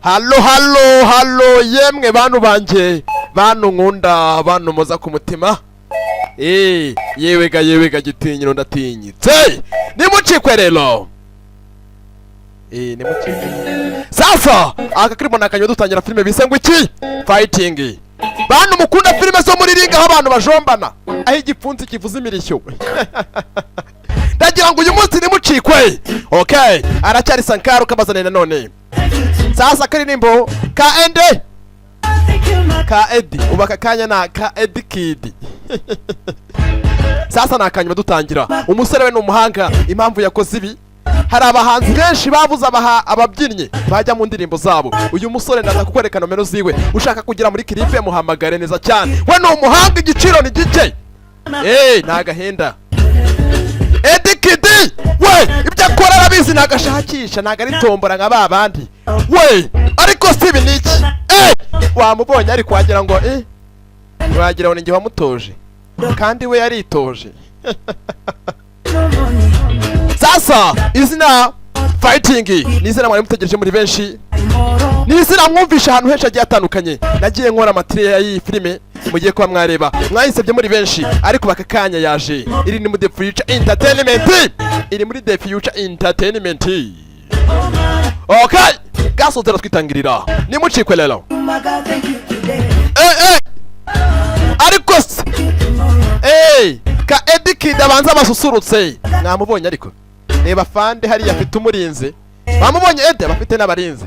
Halo yemwe bantu banje bantu nkunda bantu moza ku mutima yewega gitinyiro ndatinyitse nimucikwe rero nimucikwe sasa aka kirimo nakanyo dutangira filime bise ngo iki fighting bantu mukunda filime zo muri ringa aho abantu bajombana aho igipfunsi kivuza imirishyo ndagira ngo uyu munsi nimucikwe okay aracyari Sankara ukabazana none sasa karirimbo ka ende ka edi ubaka kanya na ka edi kid sasa nakanyuma dutangira umusore we n'umuhanga impamvu yakoze ibi hari abahanzi benshi babuza ababyinnyi bajya mu ndirimbo zabo uyu musore ndaza kukwereka nomero ziwe ushaka kugira muri clip muhamagare neza cyane we n'umuhanga igiciro ni gike nagahenda Edi Kid we ibyo akora arabizi nagashakisha naga ari tombora nka babandi we ariko sibi niki wamubonye ari kwagira ngo wagira ngo ninjye wamutoje kandi we yaritoje sasa izina fighting nizina mwari mutegereje muri benshi nizina mwumvisha ahantu henshi agiye atandukanye nagiye nkora material y'iyi filime mugiye kuba mwareba mwayisebye muri benshi ariko bakakanya yaje iri ni muri The Future Entertainment iri muri The Future Entertainment okay gasozera twitangirira nimucikwe rero ariko ka Edi Kid abanza basusurutse mwamubonye ariko reba fande hari yafite umurinze bamubonye Edi bafite n'abarinze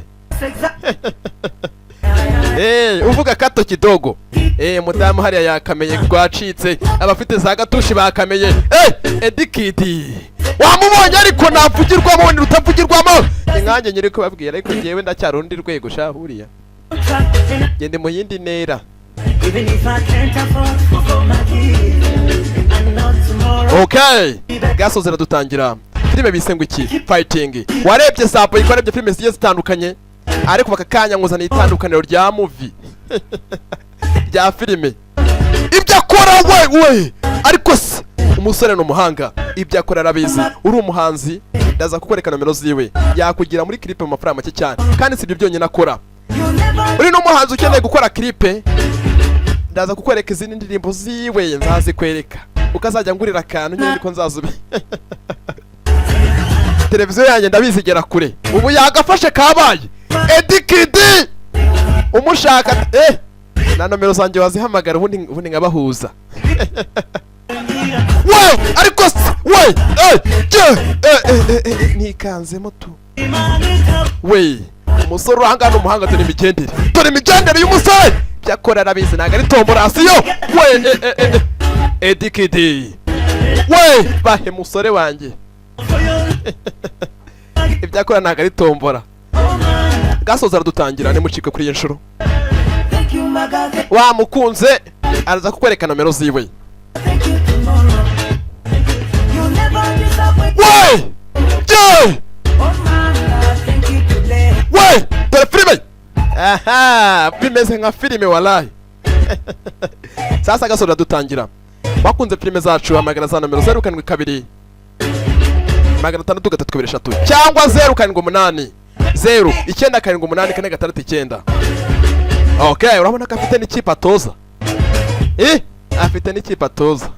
uvuga kato kidogo mudamu hariya yakameye gwacitse abafite za gatushi bakameye Edi Kid wamubonye ariko navugirwamo ni rutavugirwamo inkange nyiri ko babwira ariko ngewe ndacyarundi rwego shahuriya gende mu yindi nera okay gasozera dutangira filime bise ngo iki fighting warebye sapo ikorebye filime zigiye zitandukanye ariko bakakanya nguzana itandukaniro rya movie rya filime ibyo akora we ariko umusore n'umuhanga ibyo akora arabizi uri umuhanzi ndaza kukwereka nomero ziwe yakugira muri clip mu mafaranga make cyane kandi si ibyo byonyine akora uri n'umuhanzi ukeneye gukora clip ndaza kukwereka izindi ndirimbo ziwe nzazikwereka ukazajya ngurira akantu nyine niko nzazubi televiziyo yanjye ndabizigera kure ubu yagafashe kabaye Edi Kid umushaka na nomero zanjye wazihamagara ubundi ngabahuza we ariko we nikanzemo tu we umusore urahangana umuhanga turi imigendere y'umusore byakora arabizi naga ari tomborasiyo we Edi Kid we bahe musore wanjye ibyakora naga ari tombora gasoza dutangira nimucikwe kuri inshuro wamukunze araza kukwereka nomero ziwe we dore filime bimeze nka filime walahi sasa gasoza dutangira wakunze filime zacu hamagara za nomero 072 663 cyangwa 078 0978469 okay urabona ko afite n'ikipe atoza afite n'ikipe atoza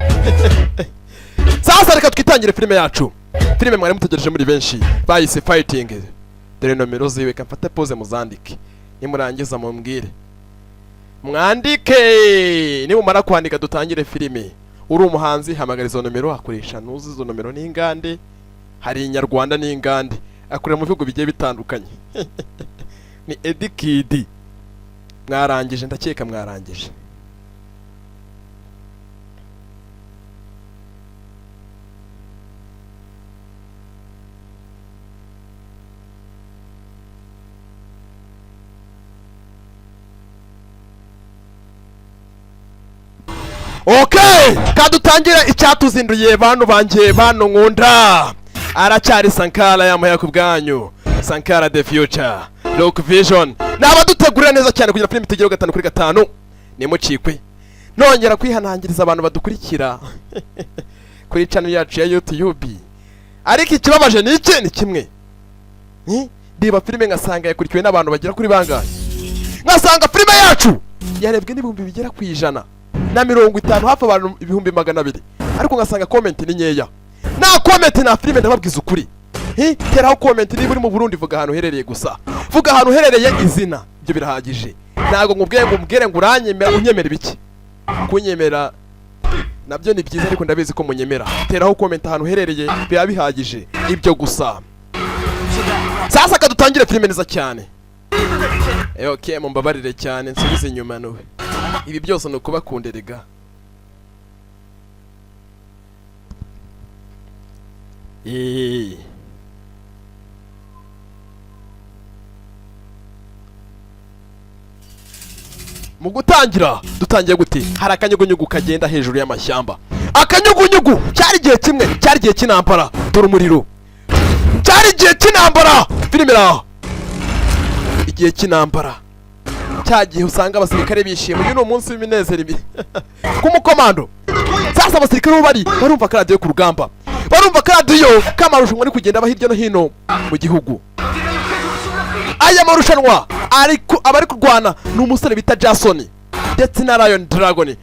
sasa reka twitangire filime yacu filime mwari mutegereje muri benshi bayise fighting dore nomero ziwe kamfate pose muzandike nimurangiza mumbwire mwandike nimumara kwandika dutangire filime uri umuhanzi hamagara izo nomero akoresha nuzi izo nomero n'ingande hari inyarwanda n'ingande akorera mu bihugu bigiye bitandukanye ni Edi Kid mwarangije ndakeka mwarangije okay kadutangira icyatuzinduye bantu banje bantu nkunda aracyari Sankara yamuye ku bwanyu Sankara The Future Look Vision nabadutegurira neza cyane kugira filime tegero 5/5 nimucikwe nongera kwihanangiriza abantu badukurikira kuri channel yacu ya YouTube ariko ikibabaje ni kimwe reba filime ngasanga yakurikiwe n'abantu bagera kuri bangahe, ngasanga filime yacu yarebwe n'ibihumbi bigera ku 150 hafi abantu 200,000, ariko ngasanga comment ni nkeya. Na comment na filime ndababwiza ukuri, teraho comment niba uri mu Burundi, vuga ahantu uherereye gusa, vuga ahantu uherereye izina, ibyo birahagije. Ntago nkubwiye ngo umbwire ngo uranyemera, unyemera ibiki? Kunyemera nabyo ni byiza, ariko ndabizi ko munyemera. Teraho comment ahantu uherereye, biba bihagije, ibyo gusa. Sasa kadutangire filime neza cyane. Okay, mumbabarire cyane, nsubize inyuma nowe. Ibi byose no kubakunderega. Mu gutangira dutangiye gute? Hari akanyugunyugu kagenda hejuru y'amashyamba. Akanyugunyugu cyari gihe kimwe, cyari gihe cy'intambara. Dore umuriro. Cyari gihe cy'intambara. Filime igihe cy'intambara. Cyagiye usanga abasirikare bishimye, uyu no munsi w'iminezero ibi. Kumukomando. Sasa abasirikare barumva karadiyo ku rugamba. Barumva karadiyo kamarushanwa ari kugenda bahirya no hino mu gihugu. Aya marushanwa ariko abari kurwana n'umusore bita Jason ndetse na Lion Dragon.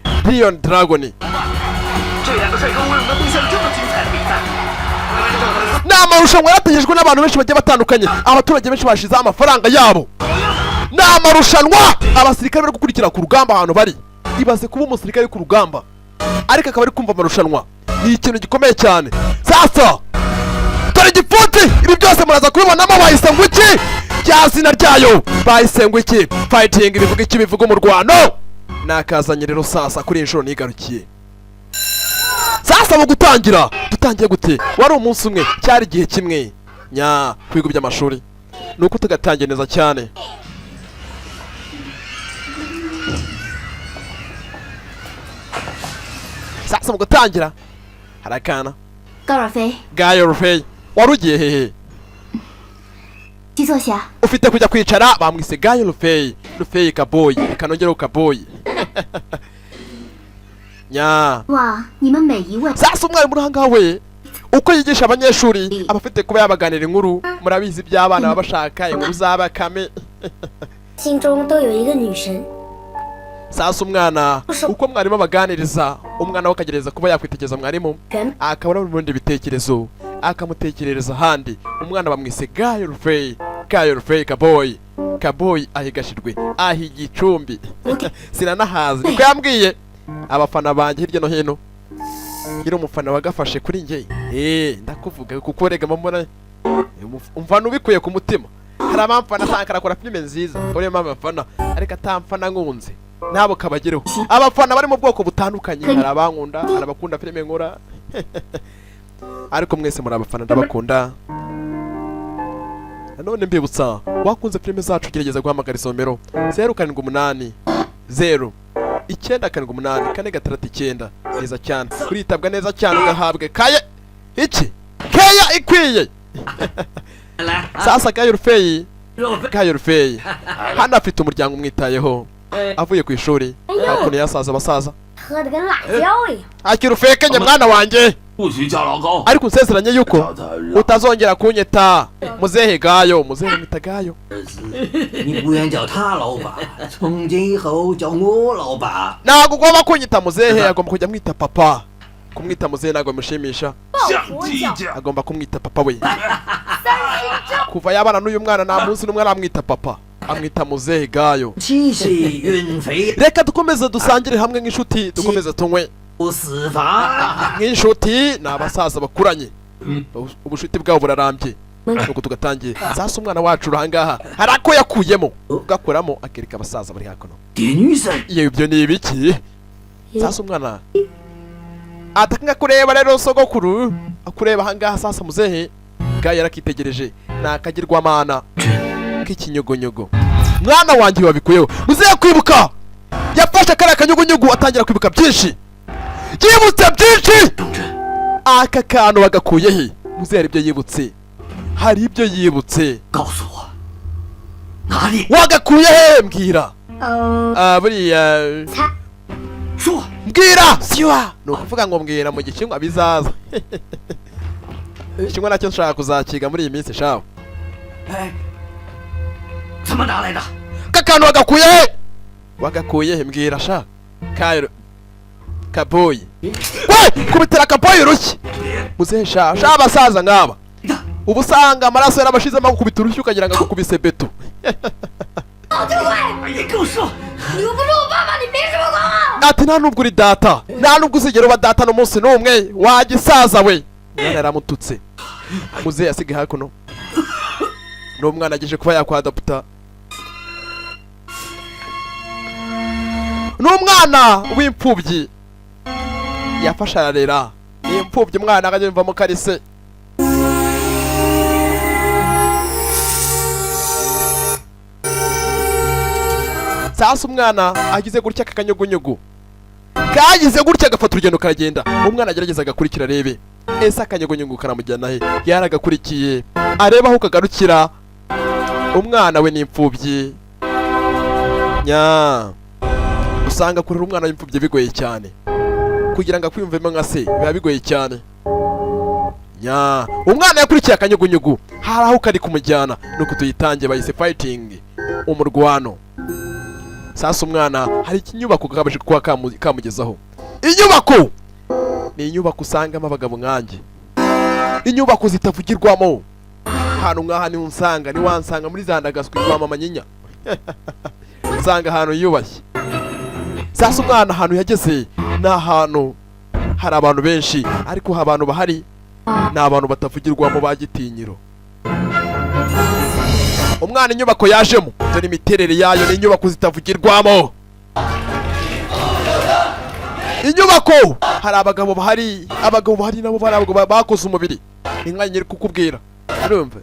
Na marushanwa yategejwe n'abantu benshi bagiye batandukanye, abaturage benshi bashize amafaranga yabo. Na marushanwa abasirikare bari gukurikira ku rugamba ahantu bari. Ibaze kuba umusirikare ku rugamba ariko akaba ari kumva amarushanwa, ni ikintu gikomeye cyane. Sasa dore igipfunsi, ibi byose muraza kubibonamo. Bahise ngo iki? Rya zina ryayo bahise ngo iki? Fighting bivuga iki? Bivuga umurwano. Nakazanye rero sasa kuri inshuro nigarukiye. Sasa mu gutangira dutangiye gute? Wari umunsi umwe, cyari gihe kimwe kwiga by'amashuri, nuko tugatangiye neza cyane. Sasa mu gutangira harakana Gayorfei, warugiye hehe? Ufite kujya kwicara, bamwise Gayorfei, Rufei Kaboyi, kanongera Kaboyi. Sasa umwari muranga we uko yigisha abanyeshuri abafite kuba yabaganira inkuru, murabizi by'abana baba bashaka inkuru z'abakame. Sasa umwana uko mwarimu abaganiriza, umwana we akagereza kuba yakwitegeza mwarimu, akabona ubundi bitekerezo akamutekerereza ahandi. Umwana bamwise Gayorfei Kaboyi ahigashirwe ahigicumbi. Sinanahazi niko yambwiye. Abafana banjye hirya no hino, gira umufana wagafashe kuri njye, ndakuvuga kuko rega mbona umfana ubikuye ku mutima. Hari abamfana Sankara akora filime nziza, urema abafana ariko atamfana nkunze, nabo kabagireho. Abafana bari mu bwoko butandukanye, hari abankunda, hari abakunda filime nkora. Ariko mwese muri abafana ndabakunda. None mbibutsa, wakunze filime zacu gerageza guhamagara isomero 078 978 469 neza cyane. Kuritabwa neza cyane ugahabwe kaye iki keya ikwiye. Sasa Gayorfei hano afite umuryango umwitayeho, avuye ku ishuri hakuno yasaza abasaza. Akirufeke nye mwana wanjye, ariko nsezeranye yuko utazongera kunyeta muzehe Gayo. Muzehe mwita Gayo. Ntabwo ugomba kunyita muzehe, agomba kujya mwita papa. Kumwita muzehe ntabwo bimushimisha, agomba kumwita papa we. Kuva yabana n'uyu mwana nta munsi n'umwe aramwita papa, amwita muzehe Gayo. Reka dukomeze dusangire hamwe nk'inshuti, dukomeze tunywe nk'inshuti. Ni abasaza bakuranye, ubushuti bwabo burarambye. Nuko tugatangiye. Sasa umwana wacu urangaha hari ako yakuyemo, ugakoramo akereka abasaza bari hakuno. Iyo ibyo ni ibiki? Sasa umwana atakanga kureba rero sogokuru, akureba hangaha. Sasa muzehe Gayo yarakitegereje, nakagirwa mana k'ikinyugunyugu. Mwana wanjye wabikuyeho, muzehe kwibuka. Yafashe kare akanyugunyugu atangira kwibuka byinshi, yibutse byinshi. Aka kantu bagakuye he? Muzehe ibyo yibutse, hari ibyo yibutse. Wagakuye he? Mbwira. Buriya mbwira siwa, no kuvuga ngo mbwira mu gicingwa bizaza. Ikingwa nacyo nshaka kuzakiga muri iyi minsi shaho. kakantu wagakuye mbwira sha Kairo kaboyi we kubitera kaboyi urushyi muzehe sha abasaza nkaba ubu usanga amaraso yarabashizemo gukubita urushyi ukagira ngo agukubise beto ati nta nubwo uri data nta nubwo uzigera uba data n'umunsi n'umwe wagisaza we mwana yaramututse muzehe yasigaye hakuno n'umwana ageje kuba yakwadapta n'umwana w'imfubyi yafasha ararera ni imfubyi umwana akajya yumvamo karise sasa umwana agize gutya kakanyugunyugu kagize gutya agafata urugendo karagenda umwana agerageza agakurikira arebe ese akanyugunyugu karamujyana he yaragakurikiye areba aho kagarukira umwana we n'imfubyi nya usanga kurera umwana w'imfubyi bigoye cyane kugira ngo akwiyumvemo nka se biba bigoye cyane nya umwana yakurikiye akanyugunyugu hari aho kari kumujyana nuko tuyitangiye bayise fighting umurwano sasa umwana hari ikinyubako kabaje kuba kamugezaho inyubako ni inyubako usangamo abagabo nkanjye inyubako zitavugirwamo ahantu nk'aha ni unsanga ni wansanga muri za ndagaswi kwa mama nyinya usanga ahantu yubashye sasa umwana ahantu yageze ni ahantu hari abantu benshi ariko abantu bahari ni abantu batavugirwamo ba gitinyiro umwana inyubako yajemo dore imiterere yayo ni inyubako zitavugirwamo inyubako hari abagabo bahari nabo bakoze umubiri inka nyiri kukubwira urumva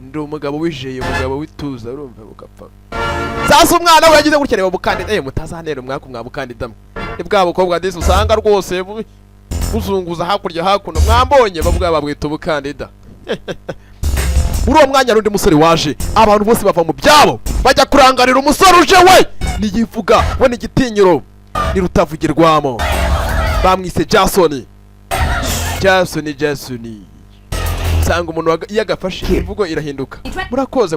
ndi umugabo wijeye umugabo wituza urumva ugapfa sasa umwana we yagize gutya reba umukandida mutazanera umwaka mwabukandida ni bwa bukobwa ndetse usanga rwose buzunguza hakurya hakuno mwambonye bavuga babwita ubukandida muri uwo mwanya n'undi musore waje abantu bose bava mu byabo bajya kurangarira umusore uje we niyivuga we n'igitinyiro ni rutavugirwamo bamwise Jason sanga umuntu iyo agafashe imvugo irahinduka murakoze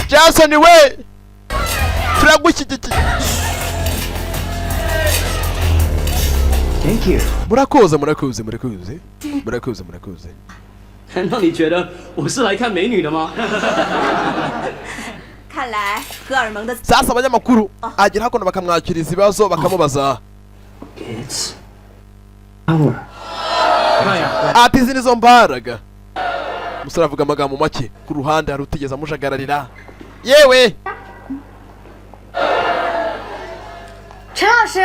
Jason we turagushyigikiye Thank you. murakoze 难道你觉得我是来看美女的吗？看来荷尔蒙的 sasa abanyamakuru agira hakuno bakamwakiriza ibibazo bakamubaza It's our. ati izi nizo mbaraga umusore avuga amagambo make ku ruhande hari utigeze amujagararira yewe 陈老师，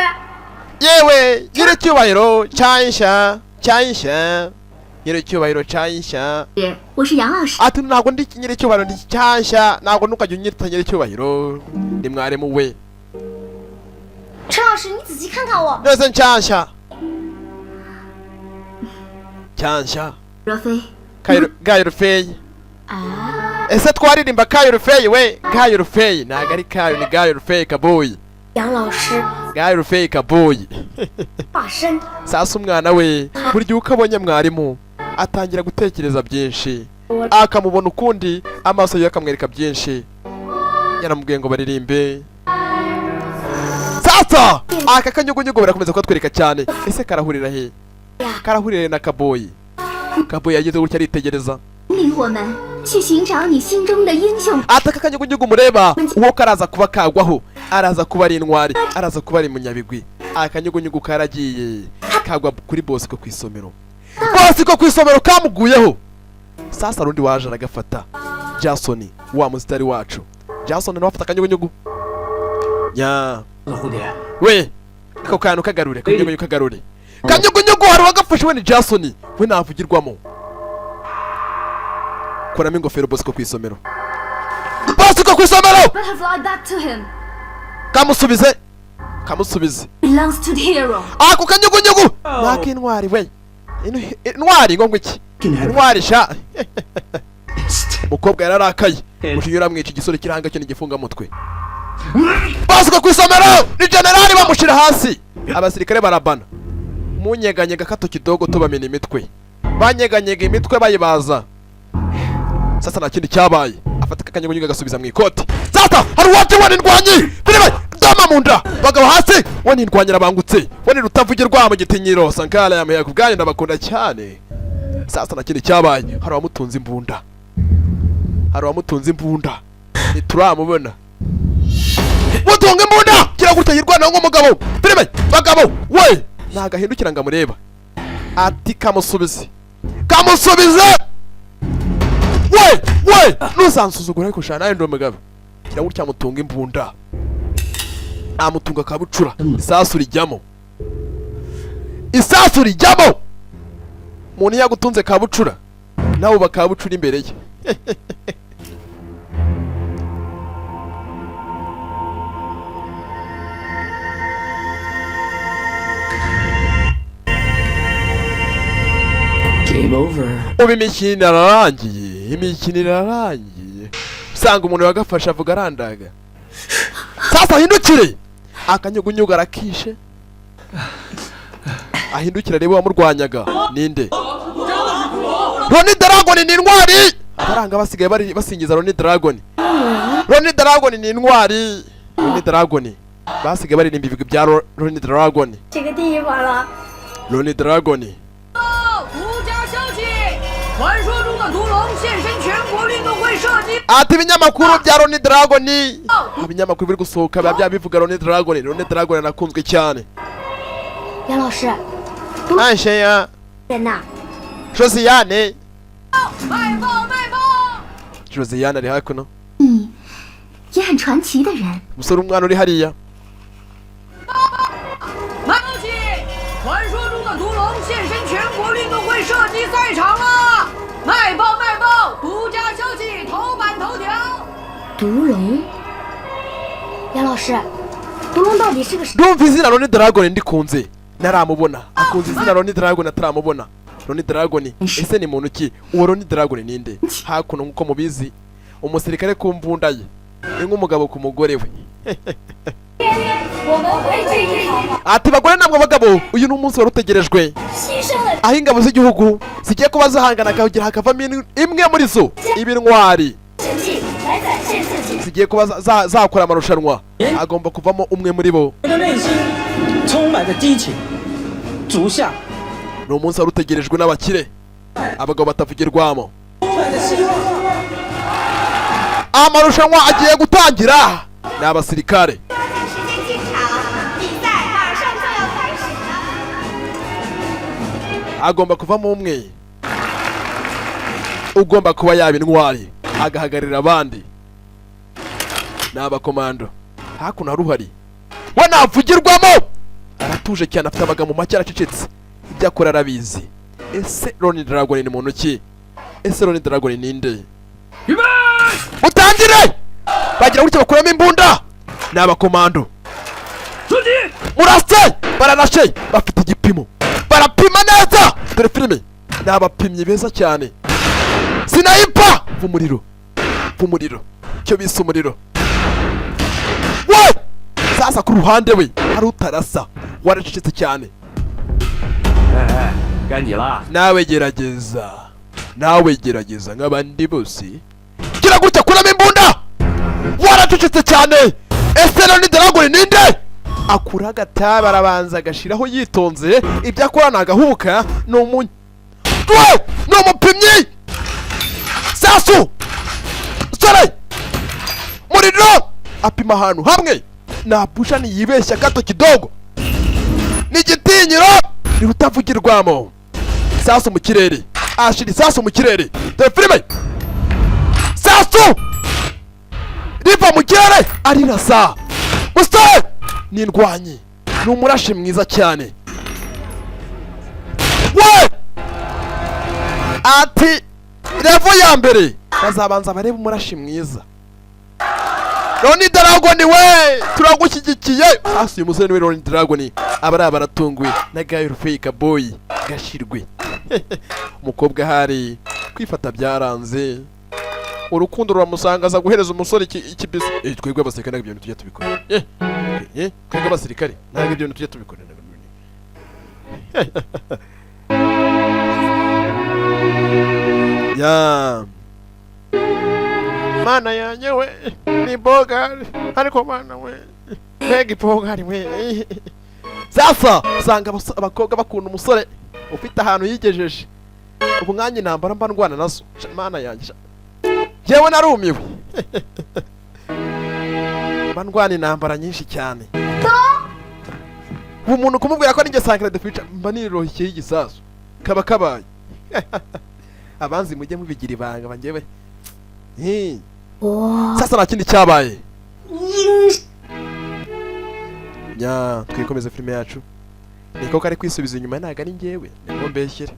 yewe nyiricyubahiro cyansha nyiricyubahiro cyansha 我是杨老师。 ati ntabwo ndi nyiricyubahiro ndi cyansha ntabwo ntukajya unyita nyiricyubahiro ni mwarimu we 陈老师，你仔细看看我。 neze cyansha若飞。 Gayurufeyi ese twaririmba Gayurufeyi we Gayurufeyi ntabwo ari Kayo ni Gayurufeyi kaboyi 杨老师， Gayurufeyi kaboyi 把身。 sasa umwana we buri gihe uko abonye mwarimu atangira gutekereza byinshi akamubona ukundi amaso ye akamwereka byinshi yaramubwiye ngo baririmbe sasa aka kanyugunyugu barakomeza kutwereka cyane ese karahurira he karahurira na kaboyi yageze gutya aritegereza 领我们去寻找你心中的英雄。 ataka kanyugunyugu mureba uwo karaza kuba kagwaho araza kuba ari intwari araza kuba ari munyabigwi akanyugunyugu karagiye kagwa kuri Bosco ku isomero Bosco ku isomero kamuguyeho sasa rundi waje aragafata Jason wa mustari wacu Jason nawe afata akanyugunyugu nya 老蝴蝶， we ako kantu kagarure kanyugunyugu hari wagafashe we ni Jason we navugirwamo kuramo ingofero Bosco ku isomero Better fly back to him. kamusubize Belongs to the hero. ako kanyugunyugu naka intwari we intwari ngo ngwiki intwari sha mukobwa yararakaye mushinyura mwica igisore kiranga cyo nigifunga mutwe Bosco ku isomero ni generali bamushira hasi abasirikare barabana munyeganyega kato kidogo tubamena imitwe banyeganyega imitwe bayibaza sasa nta kindi cyabaye afata akanyugunyugu agasubiza mu ikoti sasa hari uwaje wanindwanyi filime dama mu nda bagabo hasi wanindwanyira bangutse wani rutavugirwa mu gitinyiro Sankara yameye ku bwanyu ndabakunda cyane sasa nta kindi cyabaye hari abamutunze imbunda ntituramubona mutunga imbunda kira gutya yirwana nk'umugabo filime bagabo we nagahindukira ngamureba ati kamusubize we nusansuzugura ariko shana nawe ndomugabo kira gutya mutunga imbunda amutunga kabucura isasu rijyamo umuntu yagutunze kabucura nawe bakabucura imbere ye Game over. ubu imikino irarangiye usanga umuntu wagafasha avuga arandaga sasa ahindukire akanyugunyugu arakishe ahindukira reba wamurwanyaga ninde Ronnie Dragon ni intwari abaranga basigaye basingiza Ronnie Dragon ni intwari basigaye baririmba ibigwi bya Ronnie Dragon 这个地方了。 Ronnie Dragon 独家消息，传说中的毒龙现身全国运动会射击。 ati ibinyamakuru bya Ronnie Dragon ibinyamakuru biri gusohoka biba byabivuga Ronnie Dragon anakunzwe cyane 杨老师， Anshe ya 人呐， Josiane 卖爆！ Josiane ari hakuno 你也很传奇的人。 umusore umwana uri hariya 卖消息，传说中的毒龙现身全国运动会射击赛场了！卖爆！独家消息，头版头条。 毒龙，杨老师，毒龙到底是个什？ ndumva izina Ronnie Dragon ndikunze naramubona akunze izina Ronnie Dragon ataramubona Ronnie Dragon ese ni muntu ki uwo Ronnie Dragon ninde hakuno nkuko mubizi umusirikare ku mbunda ye ni nk'umugabo ku mugore we ati bagore namwe bagabo uyu ni umunsi wari utegerejwe 牺牲了 aho ingabo z'igihugu zigiye kuba zahangana akagira hakavamo imwe muri zo ibintwari 成绩来展现自己。 zigiye kuba zakora amarushanwa agomba kuvamo umwe muri bo 我的内心充满着激情，足下 ni umunsi wari utegerejwe n'abakire abagabo batavugirwamo 充满着希望。 amarushanwa agiye gutangira ni abasirikare 时间进场，比赛马上就要开始了。 agomba kuvamo umwe ugomba kuba yaba intwari agahagararira abandi ni abakomando hakuno hari uhari we ntavugirwamo aratuje cyane afite amagambo make aracecetse ibyo akora arabizi ese Ronnie Dragon ni muntu ki ese Ronnie Dragon ninde mutangire bagira gutya bakuramo imbunda ni abakomando murase baranashe bafite igipimo barapima neza dore filime ni abapimyi beza cyane sinayipa vumuriro cyo bise umuriro we sasa ku ruhande we hari utarasa waracecetse cyane 该你了。 nawe gerageza nk'abandi bose gira gutya kuramo imbunda waracecetse cyane ese Ronnie Dragon ninde akura agatabi arabanza agashiraho yitonze ibyo akora nagahubuka ni umupimyi sasu sore muriro apima ahantu hamwe napusha niyibeshya gato kidogo ni igitinyiro ni utavugirwamo sasu mu kirere ashira isasu mu kirere dore filime sasu riva mu kirere arirasa musore ni indwanyi ni umurashi mwiza cyane we ati revo ya mbere bazabanza barebe umurashi mwiza Ronnie Dragon we turagushyigikiye hasi uyu musore niwe Ronnie Dragon abari baratunguwe na Guy Fake Boy gashirwe umukobwa hari kwifata byaranze urukundo ruramusangaza guhereza umusore ikibisi twebwe abasirikare ntabwo ibyo bintu tujya tubikora twebwe abasirikare ntabwo ibyo bintu tujya tubikora ya mana yanjye we ni bogari ariko mana we mbega ibogari we. Sasa usanga abakobwa bakunda umusore ufite ahantu yigejeje. Ubu nkanjye intambara mba ndwana nazo mana yanjye yewe narumiwe. Mba ndwana intambara nyinshi cyane. Ubu umuntu kumubwira ko ninjye Sankara dufite mba nirohiye igisasu kaba kabaye. Abanzi mujye mubigira ibanga bangewe. Sasa nta kindi cyabaye. Nya twikomeze filime yacu. Niko kari kwisubiza inyuma ntago ari ngewe niko mbeshyere.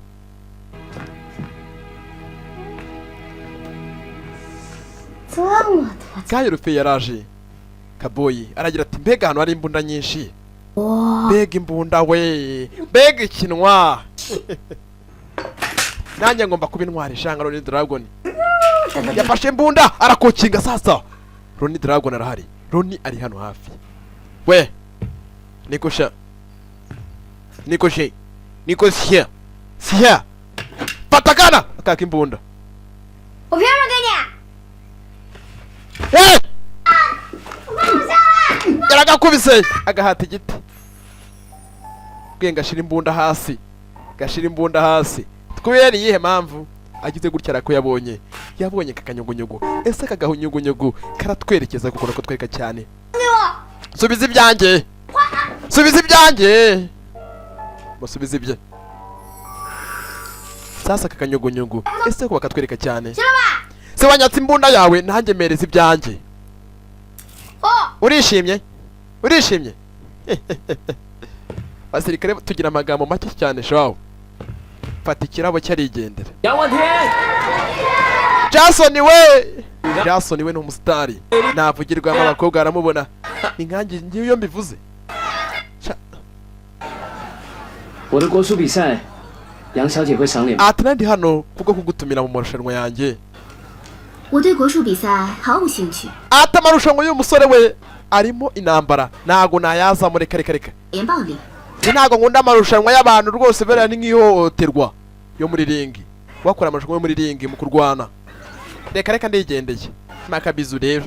Kayo rufe yaraje. Kaboyi aragira ati mbega hano hari imbunda nyinshi. Mbega imbunda we. Mbega ikinwa. Nanjye ngomba kuba intwari shanga Ronnie Dragon. Yafashe imbunda arakokinga sasa. Ronnie Dragon arahari. Ronnie ari hano hafi. We. Nikosha. Nikosha. Siya. Patakana akaka imbunda. 我凭什么给你？ We. Yaragakubise agahata igiti. Bwenga shira imbunda hasi. Gashira imbunda hasi. Kubera iyihe mpamvu agize gutya arako yabonye kakanyugunyugu. Ese kagahunyugunyugu karatwerekeza kuko nako twereka cyane. Subiza ibyanjye. Subiza ibyanjye. Musubiza ibye. Sasa kakanyugunyugu. Ese ko bakatwereka cyane. Se wanyatse imbunda yawe nanjye mereza ibyanjye. Urishimye? Urishimye? Basirikare tugira amagambo make cyane shawo. Fata ikirabo cyarigendera. Jason we. Jason we ni umusitari. Navugirwa abakobwa aramubona. Inkangi ngiyo mbivuze. 我的国术比赛，杨小姐会赏脸吗？ Ati nandi hano kubwo kugutumira mu marushanwa yanjye. 我对国术比赛毫无兴趣。 Ati amarushanwa y'umusore we arimo intambara. Nago nayaza muri kare. 连暴力。 Ntago nkunda amarushanwa y'abantu rwose bera ni nk'ihohoterwa yo muri ringi. Wakora amarushanwa yo muri ringi mu kurwana. Reka ndigendeye. Makabizu rero.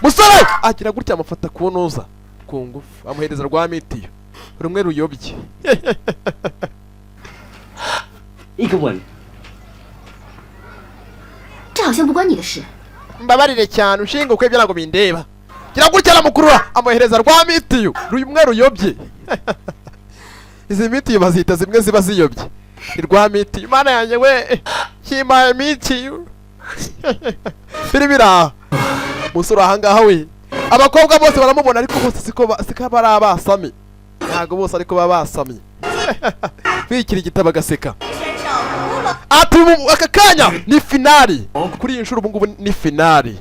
Musore agira gutya amufata kunuza ku ngufu amuhereza rwa mitiyo. Rumwe ruyobye. 一个吻。 这好像不关你的事。 Mbabarire cyane ushinga uko ibyo nago bindeba. Gira gutya aramukurura amuhereza rwa mitiyo. Rumwe ruyobye. Izi mitiyo bazita zimwe ziba ziyobye. Rwa mitiyo mana yanjye we. Kimaye mitiyo. Biribira. Musura ahangaha we. Abakobwa bose baramubona ariko bose siko bari abasami. Ntago bose ariko babasami. Bikira igitabo gaseka. Ati aka kanya ni finali. Kuri iyi nshuro ubungubu ni finali.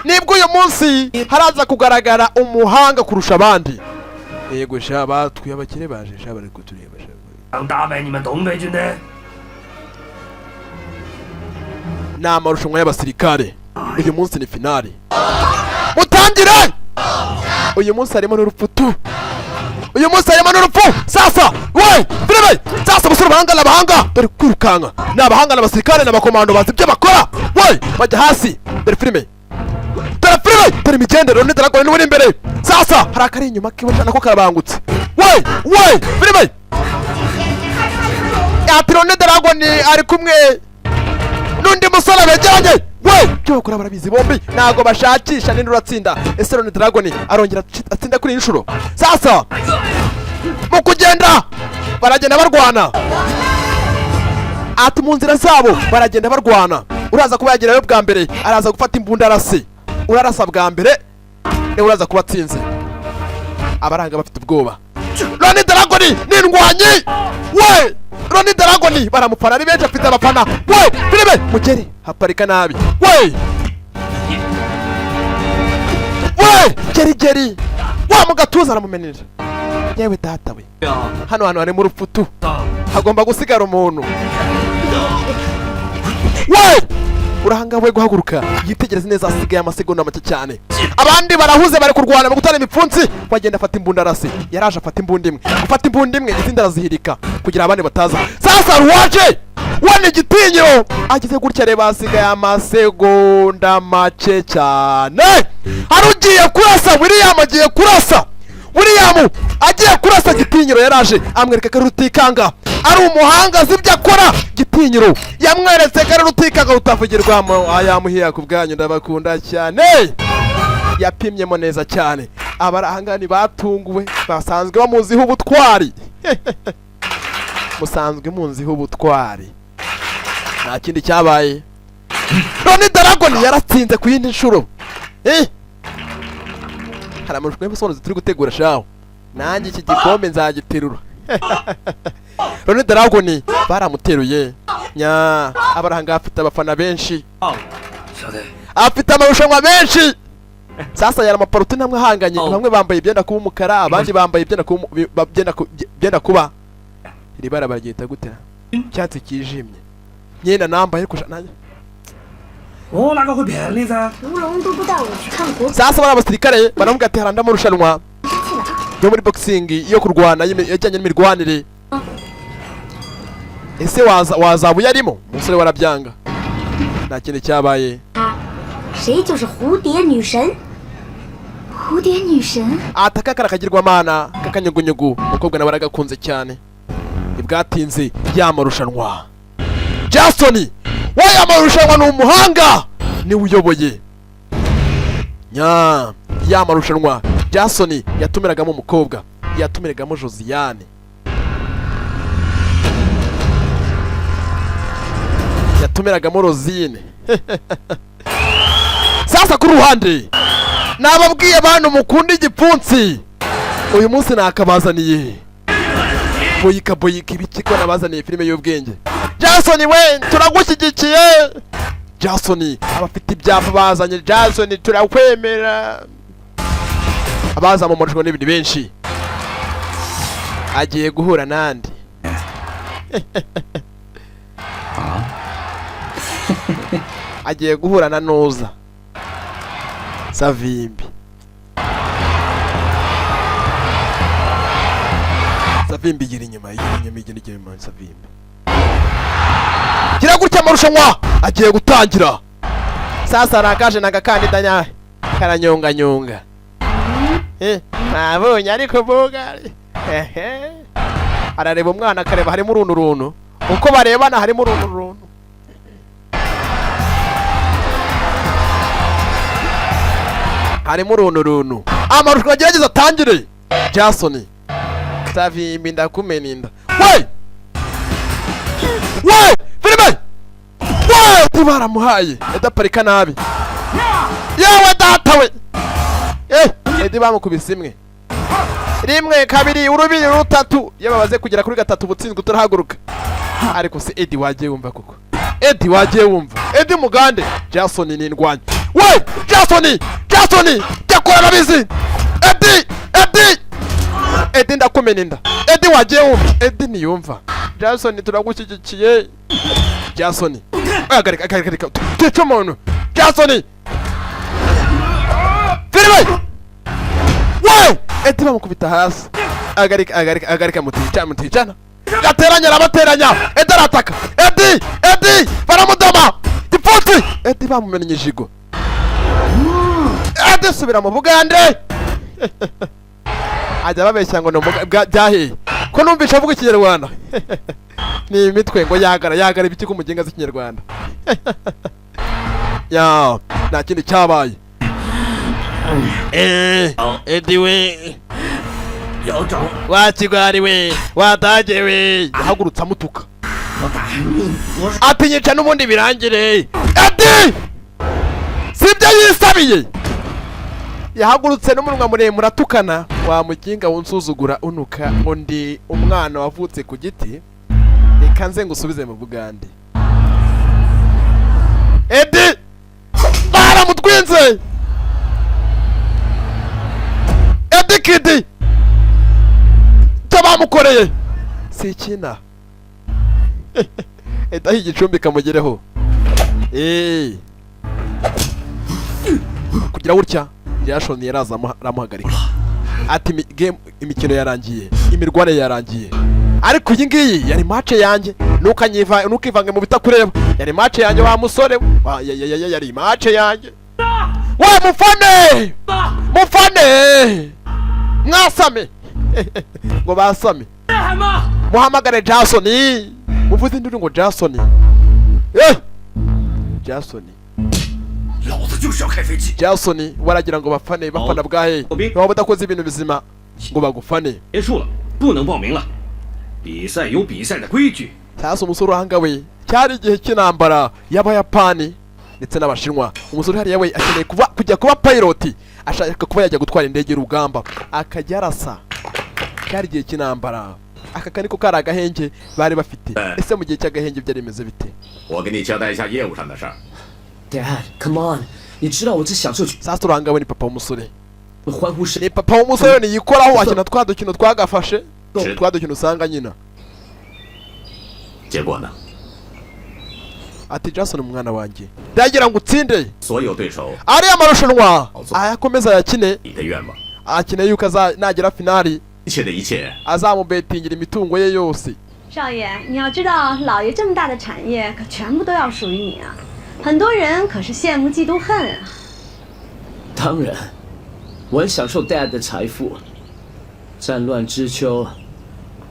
Nibwo uyu munsi haraza kugaragara umuhanga kurusha abandi. Yego shaba twiyabakire baje shaba ariko tureba shaba. 想打败你们东北军的。 Ni amarushanwa y'abasirikare. Uyu munsi ni finali. Mutangire! Uyu munsi harimo n'urupfu. Uyu munsi harimo n'urupfu. Sasa we filime. Sasa basura bahanga dore kwirukanka. Ni abahanga n'abasirikare n'abakomando bazi ibyo bakora. We bajya hasi. Dore filime. Dore imigendero Ronnie Dragon ni uri imbere. Sasa hari akari inyuma kibona nako karabangutse. We filime. Ati Ronnie Dragon ari kumwe n'undi musore begeranye. We byo bakora barabizi bombi nago bashakisha nini uratsinda. Ese Ronnie Dragon arongera atsinda kuri inshuro. Sasa mu kugenda baragenda barwana. Ati mu nzira zabo baragenda barwana. Uraza kuba yagerayo bwa mbere araza gufata imbunda arase. Urarasa bwa mbere ne uraza kuba atsinze. Abaranga bafite ubwoba. Ronnie Dragon ni ndwanyi. We Ronnie Dragon baramufana ari benshi afite abafana. We filime mugeri haparika nabi. We geri wa mugatuza aramumenera. Yewe data we hano hari mu rupfutu hagomba gusigara umuntu. We urahanga we guhaguruka yitegereze neza asigaye amasegonda make cyane. Abandi barahuze bari kurwana mu gutana imipfunsi. Wagenda afata imbunda arase. Yaraje afata imbunda imwe. Gufata imbunda imwe izindi arazihirika kugira abandi bataza. Sasa ruwaje wane igitinyiro agize gutya reba hasigaye amasegonda make cyane hari ugiye kurasa William agiye kurasa William agiye kurasa Gitinyiro yaraje amwereka ko rutikanga ari umuhanga zibyo akora Gitinyiro yamweretse ko rutikanga utavugirwamo ayamuhiya ku bwanyu ndabakunda cyane yapimyemo neza cyane abarahangani batunguwe basanzwe bamuziho ubutwari musanzwe munziho ubutwari nta kindi cyabaye Ronnie Dragon yaratsinze ku yindi nshuro hari amashusho y'abasobanuzi turi gutegura shaho nanjye iki gikombe nzagiterura Ronnie Dragon baramuteruye nya abarahanga afite abafana benshi afite amarushanwa menshi sasa yari amaparuti namwe ahanganye bamwe bambaye ibyenda kuba umukara abandi bambaye ibyenda kuba iri bara baryita gute cyatsi kijimye nyenda nambaye ariko nanjye 我哪个会便宜噻？ 吴龙都不带我去看国 sasa bari abasirikare baravuga ati haranda amarushanwa yo muri boxing yo kurwana yajyanye n'imirwanire ese wazaba uyarimo umusore warabyanga nta kintu cyabaye 谁就是蝴蝶女神？蝴蝶女神？ ataka karakagirwamana kakanyugunyugu umukobwa nawe aragakunze cyane ibwatinze yamarushanwa Jason waya marushanwa n'umuhanga ni uyoboye nya yamarushanwa Jason yatumiragamo umukobwa yatumiragamo Josiane yatumiragamo Rosine sasa ku ruhande nababwiye abantu mukunda igipfunsi uyu munsi nakabazaniye boyika ibikiko nabazaniye filime y'ubwenge Jason we turagushyigikiye Jason abafite ibyapa bazanye Jason turakwemera abaza mu marushanwa n'ibindi benshi agiye guhura nandi agiye guhura na Noza Savimbi Savimbi gira inyuma Savimbi gira gutya amarushanwa agiye gutangira sasa rakaje nagakandida nyahe karanyonganyonga nabonye ariko bugari arareba umwana akareba harimo uruntu uko barebana harimo uruntu harimo uruntu amarushanwa agerageza atangire Jason Savimbi ndakumeninda we filime we baramuhaye edaparika nabi yewe data we edi bamukubise imwe rimwe kabiri urubiri rutatu yababaze kugera kuri gatatu butsinzwe turahaguruka ariko se Edi wagiye wumva koko Edi wagiye wumva Edi mugande Jason ni ndwanya we Jason yakora nabizi Edi ndakumeninda Edi wagiye wumva Edi niyumva Jason turagushyigikiye Jason agarika ticho muntu Jason filime we Edi bamukubita hasi agarika muticana gateranya Edi arataka Edi baramudama gipfuti Edi bamumennye ijigo Edi subira mu Bugande ajya babeshya ngo byahe ko numvisha avuga ikinyarwanda ni imitwe ngo yagara ibiti kumugenga z'ikinyarwanda ya nta kindi cyabaye Edi we wakigwari we wataje we yahagurutse amutuka ati nyica n'ubundi birangire Edi sibyo yisabiye yahagurutse n'umunwa muremure atukana wa muginga wunsuzugura unuka undi umwana wavutse ku giti reka nze ngusubize mu Bugande Edi baramutwinze Edi kidi tabamukoreye sikina Edi aho igicumbi kamugereho kugira gutya Jason yaraza aramuhagarika ati imikino yarangiye imirwane yarangiye ariko iyi ngiyi yari match yanjye ntukivange mu bitakureba. Yari match yanjye wa musore. Yari match yanjye. We mufane! Mufane! Mwasame! Ngo basame. Muhamagare Jason. Muvuze nduru ngo Jason. Jason. Jason waragira ngo bafane bafana bwahe. Waba udakoze ibintu bizima ngo bagufane. 结束了，不能报名了。比赛有比赛的规矩。 Sasa umusore uhanga we cyari igihe cy'intambara y'Abayapani ndetse n'Abashinwa. Umusore hariya we akeneye kujya kuba pilot, ashaka kuba yajya gutwara indege y'urugamba akajya arasa. Cyari igihe cy'intambara. Aka kaniko kari agahenge bari bafite. Ese mu gihe cy'agahenge byari bimeze bite? 我给你交代一下业务上的事儿。 Dad, come on， 你知道我只享受 Sasa uranga we ni papa w'umusore. 欢呼声。 Ni papa w'umusore ni yikoraho akina twa dukino twagafashe. Twa dukino usanga nyina. 结果呢？ Ati Jason umwana wanjye. Ndagira ngo utsinde. 所有对手 Ari amarushanwa. Ayakomeza yakine. 你的愿望， Akine yuko nagera finali. 一切的一切， Azamubetingira imitungo ye yose. 少爷，你要知道，老爷这么大的产业，可全部都要属于你啊！很多人可是羡慕嫉妒恨啊。当然，我很享受 Dad 的财富。战乱之秋，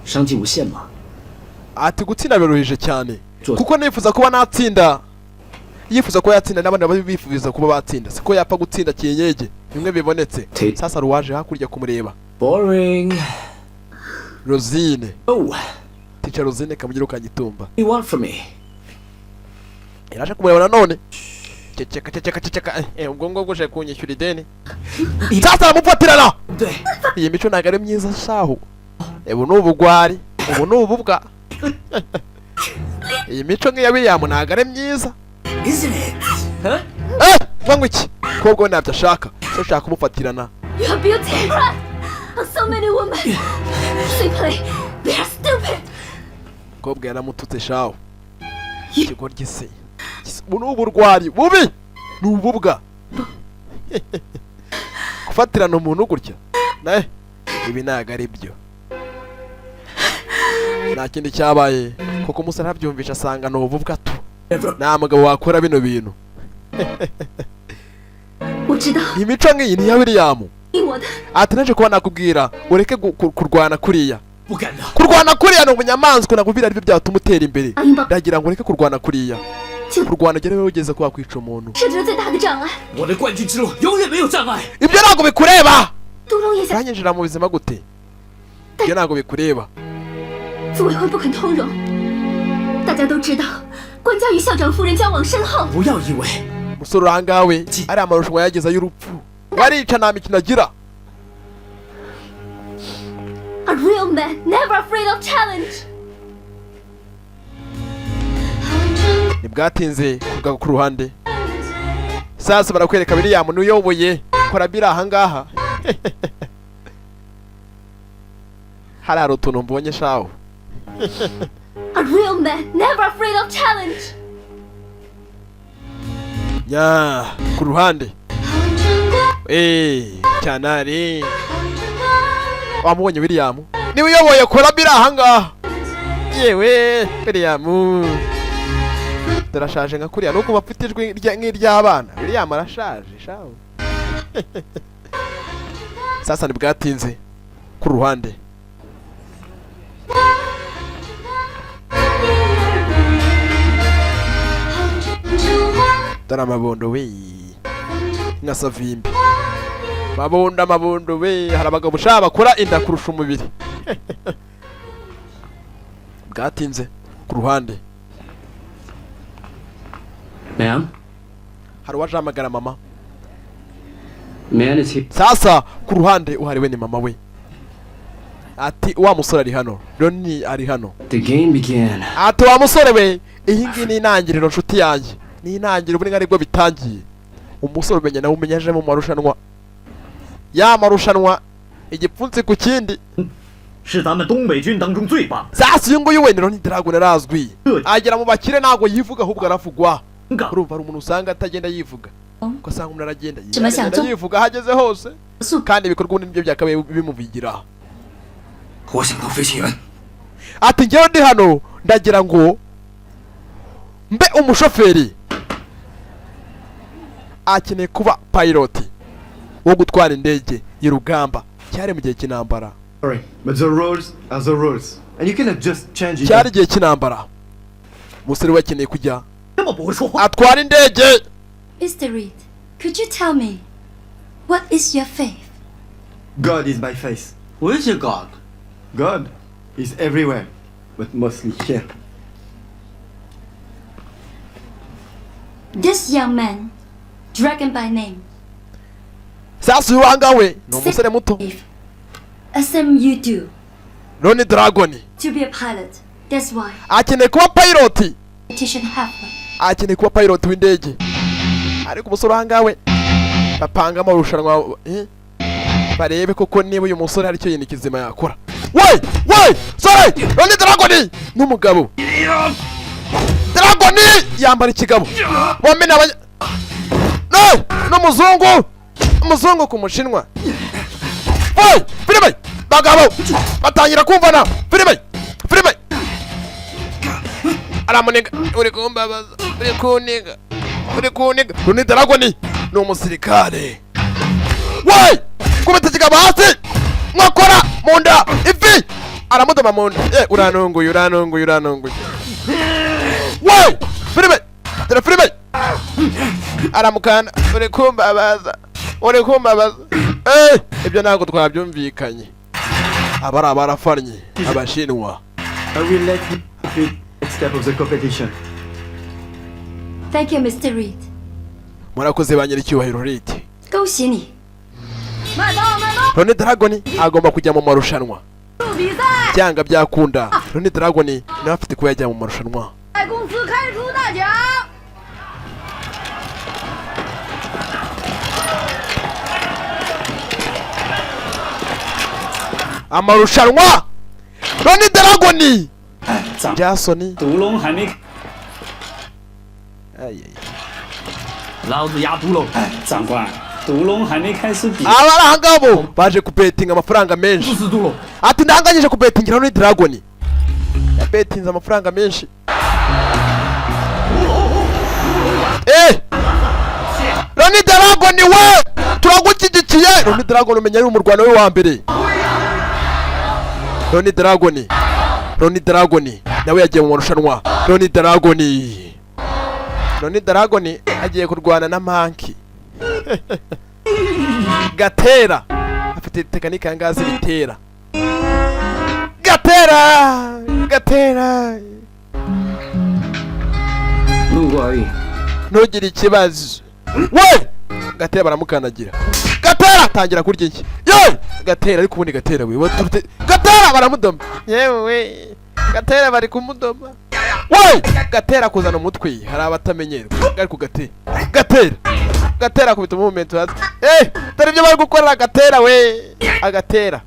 商机无限嘛。 Ati gutsinda biruhije cyane. Kuko nifuza kuba natsinda. Yifuza ko yatsinda n'abandi bifuza kuba batsinda. Siko yapfa gutsinda kiyenyege. Bimwe bibonetse. Sasa ruwaje hakurya kumureba. Boring. Rosine. Oh. Teacher Rosine kamugira ukanyitumba. What do you want from me? Iraje kumureba nanone. Ceceka. Ubwo ngo guje kunyishyura ideni. Sasa aramufatirana. Iyi mico ntago ari myiza shaho. Ubu ni ubugwari. Ubu ni ububwa. Iyi mico nk'iya William ntago ari myiza. Isn't it? Huh? Mwangu iki? Kobwa ntabyo ashaka. So shaka kumufatirana. You are beauty. So many women. Simply, they are stupid. Kobwa yaramututse shaho. Ikigo gise. Ubu ni uburwari bubi. Ni ububwa. Kufatirana umuntu gutya. Nae. Ibi ntago ari byo. Nta kindi cyabaye kuko umusore abyumvisha asanga ni ububwa tu. Nta mugabo wakora bino bintu. Imico nk'iyi ni ya William. Ati naje kuba nakubwira ureke kurwana kuriya. Kurwana kuriya ni ubunyamaswa nakubwira aribyo byatuma utera imbere. Ndagira ngo ureke kurwana kuriya. Kurwana gere wewe ugeze kwa kwica umuntu. Ibyo ntabwo bikureba. Uranyinjira mu buzima gute? Ibyo ntabwo bikureba. 组委会不肯通融，大家都知道，官家与校长夫人交往深厚。不要以为 musore urangawe ari amarushanwa yageza y'urupfu warica nta mikino agira. A real man, never afraid of challenge. Nibwatinze kuvuga ku ruhande. Sasa barakwereka William n'uyoboye kora bira ahangaha. Hari utuntu mbonye shaho. A real man, never afraid of challenge. Nya ku ruhande. Cyanari. Wamubonye William? Ni uyoboye kora bira ahangaha. Yewe William. Darashaje nka kuriya nuko bafite ijwi nk'iry'abana. William arashaje shaho. Sasa nibwatinze ku ruhande. Dore amabondo we nka savimbi. Mabondo we hari abagabo ushaka bakora inda kurusha umubiri. Bwatinze ku ruhande. Ma'am? Hari uwaje amagara mama. Man is here. Sasa ku ruhande uhariwe ni mama we. Ati wa musore ari hano. Roni ari hano. The game began. Ati wa musore we iyi ngi ni intangiriro nshuti yanjye. Ni intangiriro buri ngaribwo bitangiye. Umusore umenya nawe umenyaje mu marushanwa. Ya marushanwa igipfunsi ku kindi. 是咱们东北军当中最棒。 Sasa uyu nguyu wenda Roni Dragon arazwi. Agera mu bakire ntago yivuga ahubwo arafugwa. Urumva ari umuntu usanga atagenda yivuga. Ko asanga umuntu aragenda yivuga hageze hose. Kandi ibikorwa n'ibyo byakabaye bimuvigira. 我想当飞行员。 Ati njyewe ndi hano ndagira ngo mbe umushoferi akeneye kuba pilot wo gutwara indege y'urugamba cyari mu gihe cy'intambara. Sorry, but the rules are the rules, and you cannot just change it. cyari igihe cy'intambara. Umusore we akeneye kujya atwara indege. Mr. Reed, could you tell me, what is your faith? God is my faith. Where's your God? God is everywhere, but mostly here. This young man, Dragon by name, Sasa uyu wanga we ni umusore muto. assume you do None Dragon to be a pilot. That's why akeneye kuba pilot. competition happened. Akeneye kuba pilot w'indege. Ariko umusore wanga we bapanga amarushanwa barebe koko niba uyu musore hari icyo yindi kizima yakora. We sorry, None Dragon n'umugabo. Dragon yambara ikigabo. Wamena n'umuzungu ku mushinwa. Filime bagabo batangira kumvana. Filime aramunega uri kumbabaza uri kuniga. None Dragon ni umusirikare. Kubita ikigabo hasi mwakora munda ifi aramudoma munda. Uranunguye. Filime aramukana uri kumbabaza. Ibyo ntabwo twabyumvikanye. Abari abarafanye abashinwa. I will let you complete the next step of the competition. Thank you, Mr. Reed. Murakoze ba nyiricyubahiro Reed. 恭喜你！ None Dragon agomba kujya mu marushanwa. 比赛， Byanga byakunda. None Dragon nawe afite kuba yajya mu marushanwa. 公司开出大奖。 Amarushanwa. None Dragon Jason 毒龙还没，老子压毒龙。长官，毒龙还没开始比。 abarangabo baje kubetinga amafaranga menshi. Ati ndanganyije kubetingira None Dragon. Yabetinze amafaranga menshi. None Dragon we turagukigikiye. None Dragon umenya ari umurwana we wa mbere. None Dragon nawe yagiye mu marushanwa. None Dragon agiye kurwana na Monkey. Gatera afite tekinike yangazi bitera. Gatera 路过而已。 ntugire ikibazo. We Gatera baramukanagira. Gatera tangira kurya iki. Gatera ariko ubundi Gatera we Gatera baramudoma. Yewe Gatera bari kumudoma. Gatera kuzana umutwe hari abatamenyerwa. Ariko Gatera kubita movement hasi. Dore ibyo bari gukora Gatera we. Agatera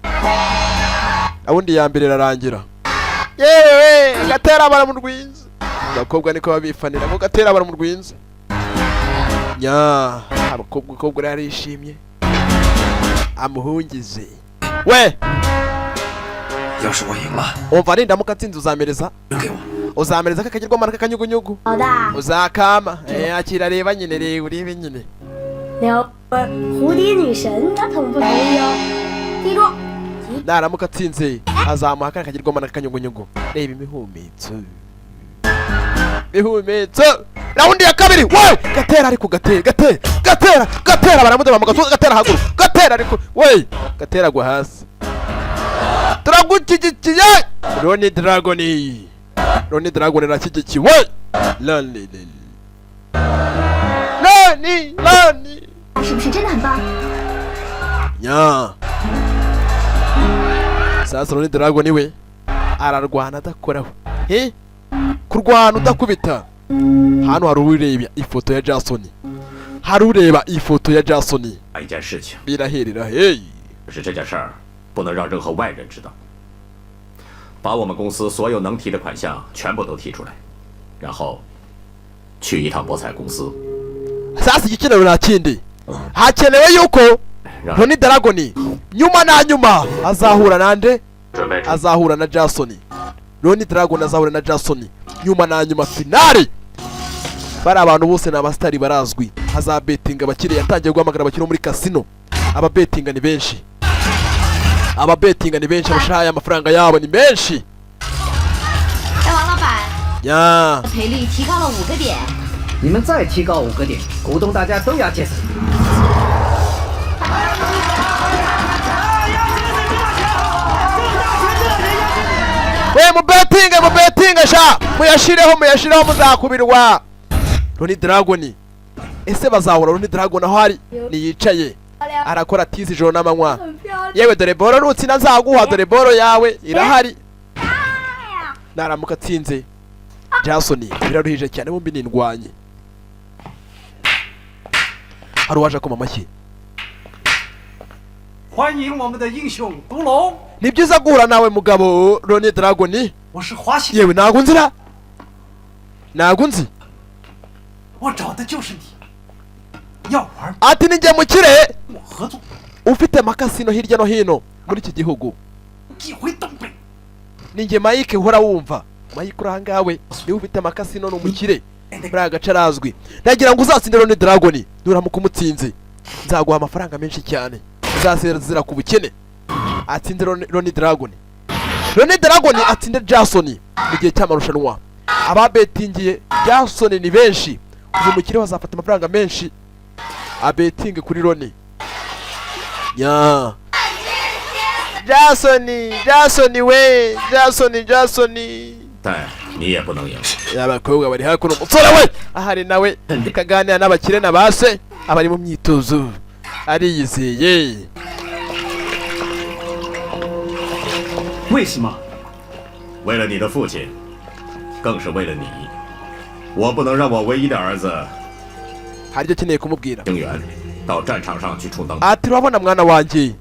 abundi ya mbere rarangira. Yewe Gatera baramurwinze. Abakobwa niko babifanira ngo Gatera baramurwinze. Abakobwa rari yishimye amuhungize. We 要是我赢了， umva nindamuka nsinze uzamereza 扔给我。 uzamereza kakagirwamana kakanyugunyugu. 好的， uzakama akira reba nyine reba urebe nyine. 蝴蝶女神她同不同意哦？记住， naramuka atsinze azamuha kakagirwamana kakanyugunyugu. Reba imihumetso. Raundi ya kabiri. Gatera ariko Gatera baramudoma magatuza. Gatera haguru. Gatera ariko Gatera gwa hasi. Turagukigikiye. None Dragon rakigikiwe. Lani 是不是真的很棒？ Sasa None Dragon we ararwana adakoraho. Kurwana udakubita. Hano hari ureba ifoto ya Jason. 一件事情， birahirira 是这件事儿不能让任何外人知道。把我们公司所有能提的款项全部都提出来，然后去一趟博彩公司。 Sasa igikenewe nta kindi. Hakenewe yuko None Dragon nyuma na nyuma azahura nande. Azahura na Jason. None Dragon azahura na Jason nyuma na nyuma finale bari abantu bose ni abasitari barazwi. Hazabetinga abakire, yatangiye guhamagara abakire muri kasino. Ababetinga ni benshi, ababetinga ni benshi, abashaya amafaranga yabo ni menshi. 哎，王老板， 呀， 赔率提高了5个点。 你们再提高5个点，股东大家都要节省。 we mubetinga sha, muyashireho muzakubirwa. Roni Dragon, ese bazahura Roni Dragon aho ari? Niyicaye arakora tizi ijoro n'amanywa. Yewe dore boro rutsina nzaguha, dore boro yawe irahari. Naramuka atsinze Jason biraruhije cyane, bombi nindwanye. Hari uwaje akoma amashyi. 欢迎我们的英雄独龙。 Ni byiza guhura nawe mugabo Roni Dragon. 我是华西。 Yewe ntago nzira, ntago nzi. 我找的就是你。要玩？ Ati ninjye mukire 我合作。 ufite amakasino hirya no hino muri iki gihugu. 寄回东北。 Ninjye Mike uhora wumva. Mike urahangawe niwe ufite amakasino n'umukire muri agace arazwi. Ndagira ngo uzatsinde Roni Dragon, nuramuka umutsinze nzaguha amafaranga menshi cyane, uzasezera ku bukene. Atsinde Roni Dragon. Roni Dragon atsinde Jason mu gihe cy'amarushanwa. Ababetingiye Jason ni benshi, uyu mukire wazafata amafaranga menshi abetinge kuri Roni. Ya Jason we, Jason. 但你也不能赢。 Abakobwa bari hakuno, umusore we ahari nawe kaganira n'abakire n'abase, abari mu myitozo ariyizeye. 为什么？ 为了你的父亲，更是为了你，我不能让我唯一的儿子 hari icyo akeneye kumubwira. 星源到战场上去充当。 Ati urabona mwana wanjye,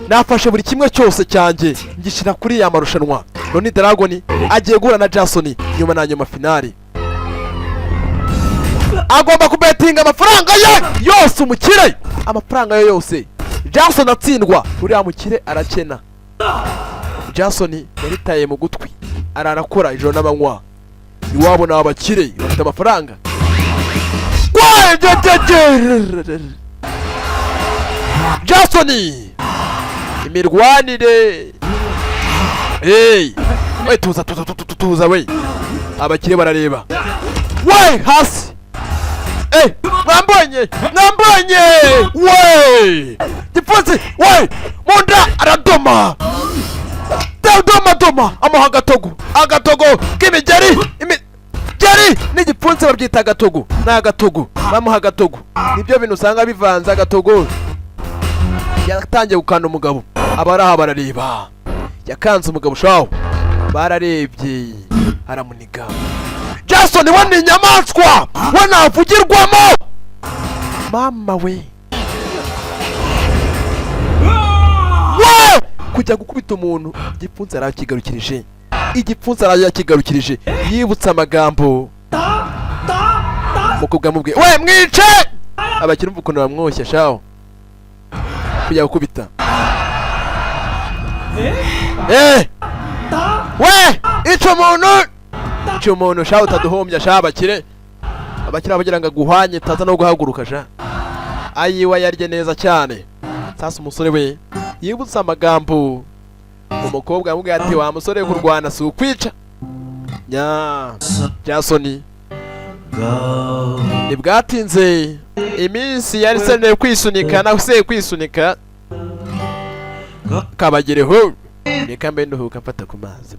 nafashe buri kimwe cyose cyanjye ngishyira kuri ya marushanwa. Roni Dragon agiye guhura na Jason nyuma na nyuma finali. Agomba kubetinga amafaranga ye yose umukire, amafaranga ye yose. Jason atsindwa, uriya mukire arakena. Jason yaritaye mu gutwi, ararakora ijoro n'amanywa. Iwabo ni abakire bafite amafaranga. Jason imirwanire. Hey, we tuza we, abakire barareba. We hasi. Hey, mwambonye we gipfunsi we, munda aradoma doma amuha agatogo k'imigeri. Imigeri n'igipfunsi babyita agatogo, ni agatogo bamuha agatogo. Nibyo bintu usanga bivanze. Agatogo yatangiye gukanda umugabo, abaraha barareba. Yakanze umugabo shawo, bararebye aramuniga. Jason we ni inyamaswa, we navugirwamo. Mama we kujya gukubita umuntu, igipfunsi arakigarukirije, yibutsa amagambo mukobwa amubwiye we mwice. Abakire umva ukuntu bamwoshya shawo kujya gukubita. We ico umuntu shawo utaduhombya sha. Abakire bagira ngo aguhanye taza no guhaguruka sha. Ayiwa yarye neza cyane. Sasa umusore we yibutsa amagambo umukobwa amubwiye ati wa musore kurwana si ukwica. Nya Jason nibwatinze, iminsi yari seneye kwisunika, nawe se kwisunika kabagereho. Reka mbe nduhuka mfata ku mazi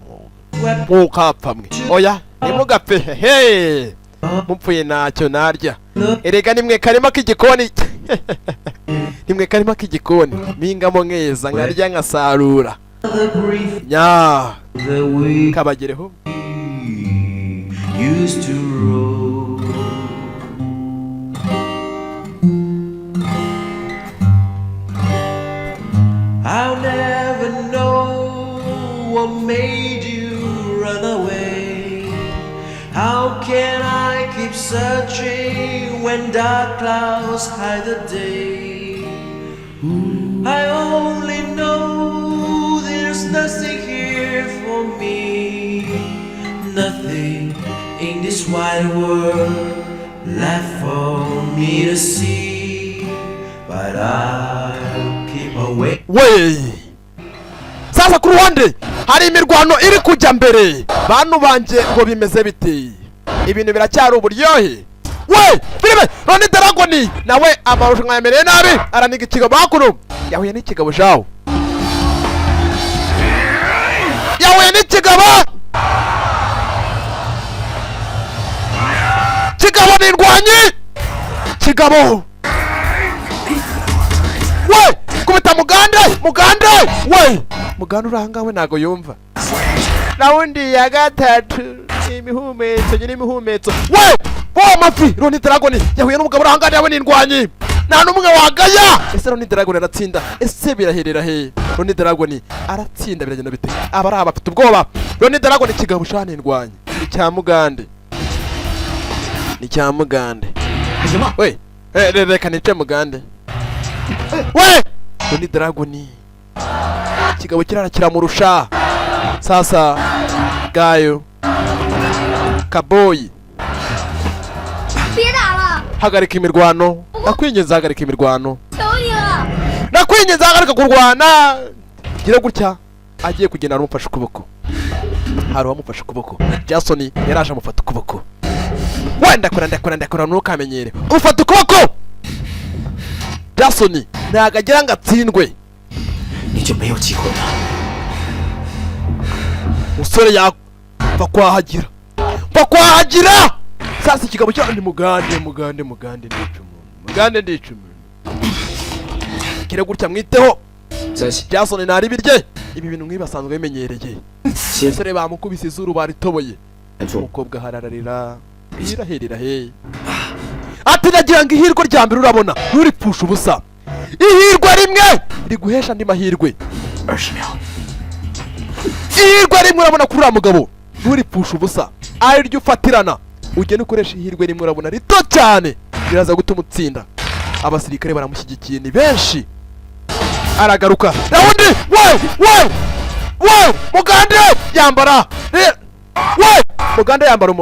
mukapfamwe. Oya nimugapfe, he mupfuye ntacyo narya. Erega nimwe karima k'igikoni nimwe karima k'igikoni mpingamo nkeza nkarya nkasarura. Nya kabagereho. I'll never know what made you run away. How can I keep searching when dark clouds hide the day? I only know there's nothing here for me. Nothing in this wide world left for me to see, but I'll keep away. we sasa ku ruhande hari imirwano iri kujya mbere. Bantu banje ngo bimeze bite? Ibintu biracyari uburyohe. We filime none Dragoni nawe amarushanwa yamereye nabi, araniga ikigabo bakuru. Yahuye n'ikigabo jawo, yahuye n'ikigabo. Kigabo n'indwanyi. Kigabo we kubita mugande we mugande urangawe nago yumva. Raundi ya gatatu imihumetso nyine imihumetso. We bo mafi Ronnie Dragoni yahuye n'umugabo urahangana yawe n'indwanyi. Nta n'umwe wagaya. Ese Ronnie Dragoni aratsinda? Ese biraherera he? Ronnie Dragoni aratsinda biragenda bite? Abari abafite ubwoba. Ronnie Dragoni kigabo shana indwanyi. Ni cya mugande. Ni cya mugande. We reka nice mugande. We Ronnie Dragoni kigabo kirara kiramurusha. Sasa gayo kaboyi hagarika imirwano. Nakwinginze hagarika imirwano. Nakwinginze hagarika kurwana. Gira gutya agiye kugenda arumufasha ukuboko. Hari uwamufasha ukuboko. Jason yaraje amufata ukuboko. Wenda ndakora ntukamenyere. Ufata ukuboko. Jason ntago agira ngo atsindwe. Nicyo meyo kikora. Musore yapfa kwahagira. Sasa ikigabo cyo ni mugande ndica umuntu. Kire gutya mwiteho. Jason nari birye. Ibi bintu mwibasanzwe bimenyereye. Musore bamukubise izuru baritoboye. Umukobwa harararira. Iraherera he. Ati nagira ngo ihirwe rya mbere urabona nturipfusha ubusa. Ihirwe rimwe riguhesha andi mahirwe. Ihirwe rimwe urabona kuri mugabo nturipfusha ubusa. Ari ryo ufatirana. Ugende ukoresha ihirwe rimwe urabona rito cyane. Biraza gutuma utsinda. Abasirikare baramushyigikiye ni benshi. Aragaruka. Raundi wow mugande yambara. Mugande yambara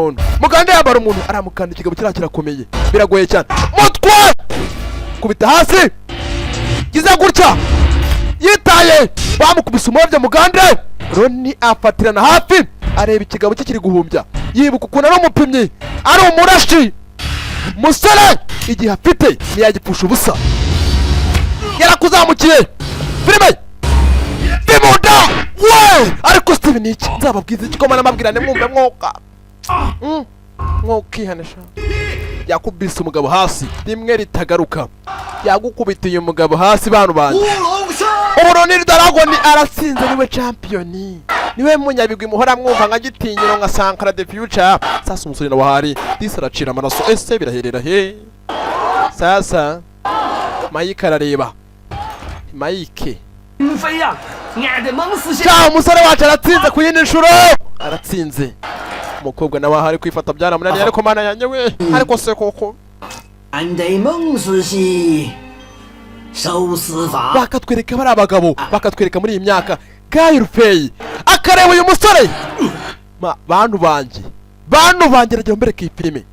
umuntu aramukanda ikigabo kirakomeye biragoye cyane. Mutwe kubita hasi gize gutya yitaye bamukubise umwobya mugande. Ronnie afatirana hafi areba ikigabo cye kiri guhumbya yibuka ukuntu ari umupimyi ari umurashi. Musore igihe afite ntiyagipfusha ubusa. Yarakuzamukiye filime Bimunda we ariko Steven iki nzababwiza iki koma namabwirane mwumve mwoka mwokihanisha. Yakubise umugabo hasi rimwe ritagaruka. Yagukubitiye umugabo hasi bantu banje. Ronnie Dragoni aratsinze niwe champion. Niwe munyabigwi muhora mwumva nka gitinyiro nka Sankara the future. Sasa umusore na wahari disaracira amaraso. Ese biraherera he. Sasa Mike arareba. Mike Ciao umusore wacu aratsinze ku yindi nshuro. Aratsinze. Umukobwa nawe ahari kwifata byaramunaniye ariko mana yanjye we. Ariko se koko bakatwereka bari abagabo bakatwereka muri iyi myaka. Guy Rufey akareba uyu musore. Bantu banje ragera mbere ki filime.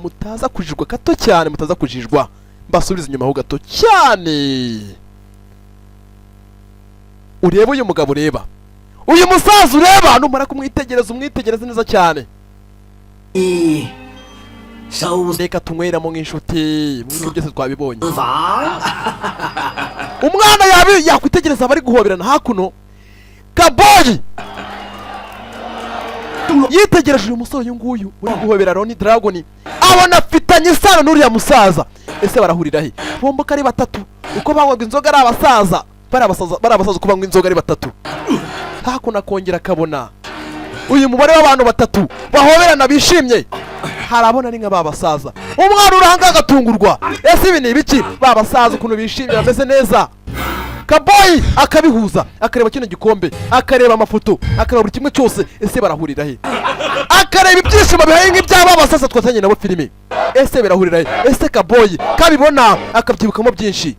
Mutaza kujijwa gato cyane mutaza kujijwa. Mbasubiza inyuma ho gato cyane. Ureba uyu mugabo ureba. Uyu musaza ureba numara kumwitegereza umwitegereza neza cyane. Reka tunywera mu nk'inshuti mw'ibyo byose twabibonye. Umwana yakwitegereza abari guhoberana hakuno. Kaboyi yitegereje uyu musore uyu nguyu uri guhobera Ronnie Dragoni. Abona afitanye isano n'uriya musaza. Ese barahurira he? Bombo kari batatu uko banywaga inzoga ari abasaza. Barabasaza uko banywa inzoga ari batatu. Hakuno akongera akabona uyu mubare w'abantu batatu bahoberana bishimye. Harabona ni nka babasaza. Umwana urahanga agatungurwa. Ese ibi ni ibiki? Babasaza ukuntu bishimye bameze neza. Kaboyi akabihuza akareba kino gikombe akareba amafoto akareba buri kimwe cyose. Ese barahurira he? Akareba ibyishimo bihaye nk'iby'ababasaza twatanye nabo filime. Ese barahurira he? Ese Kaboyi kabibona akabyibukamo byinshi.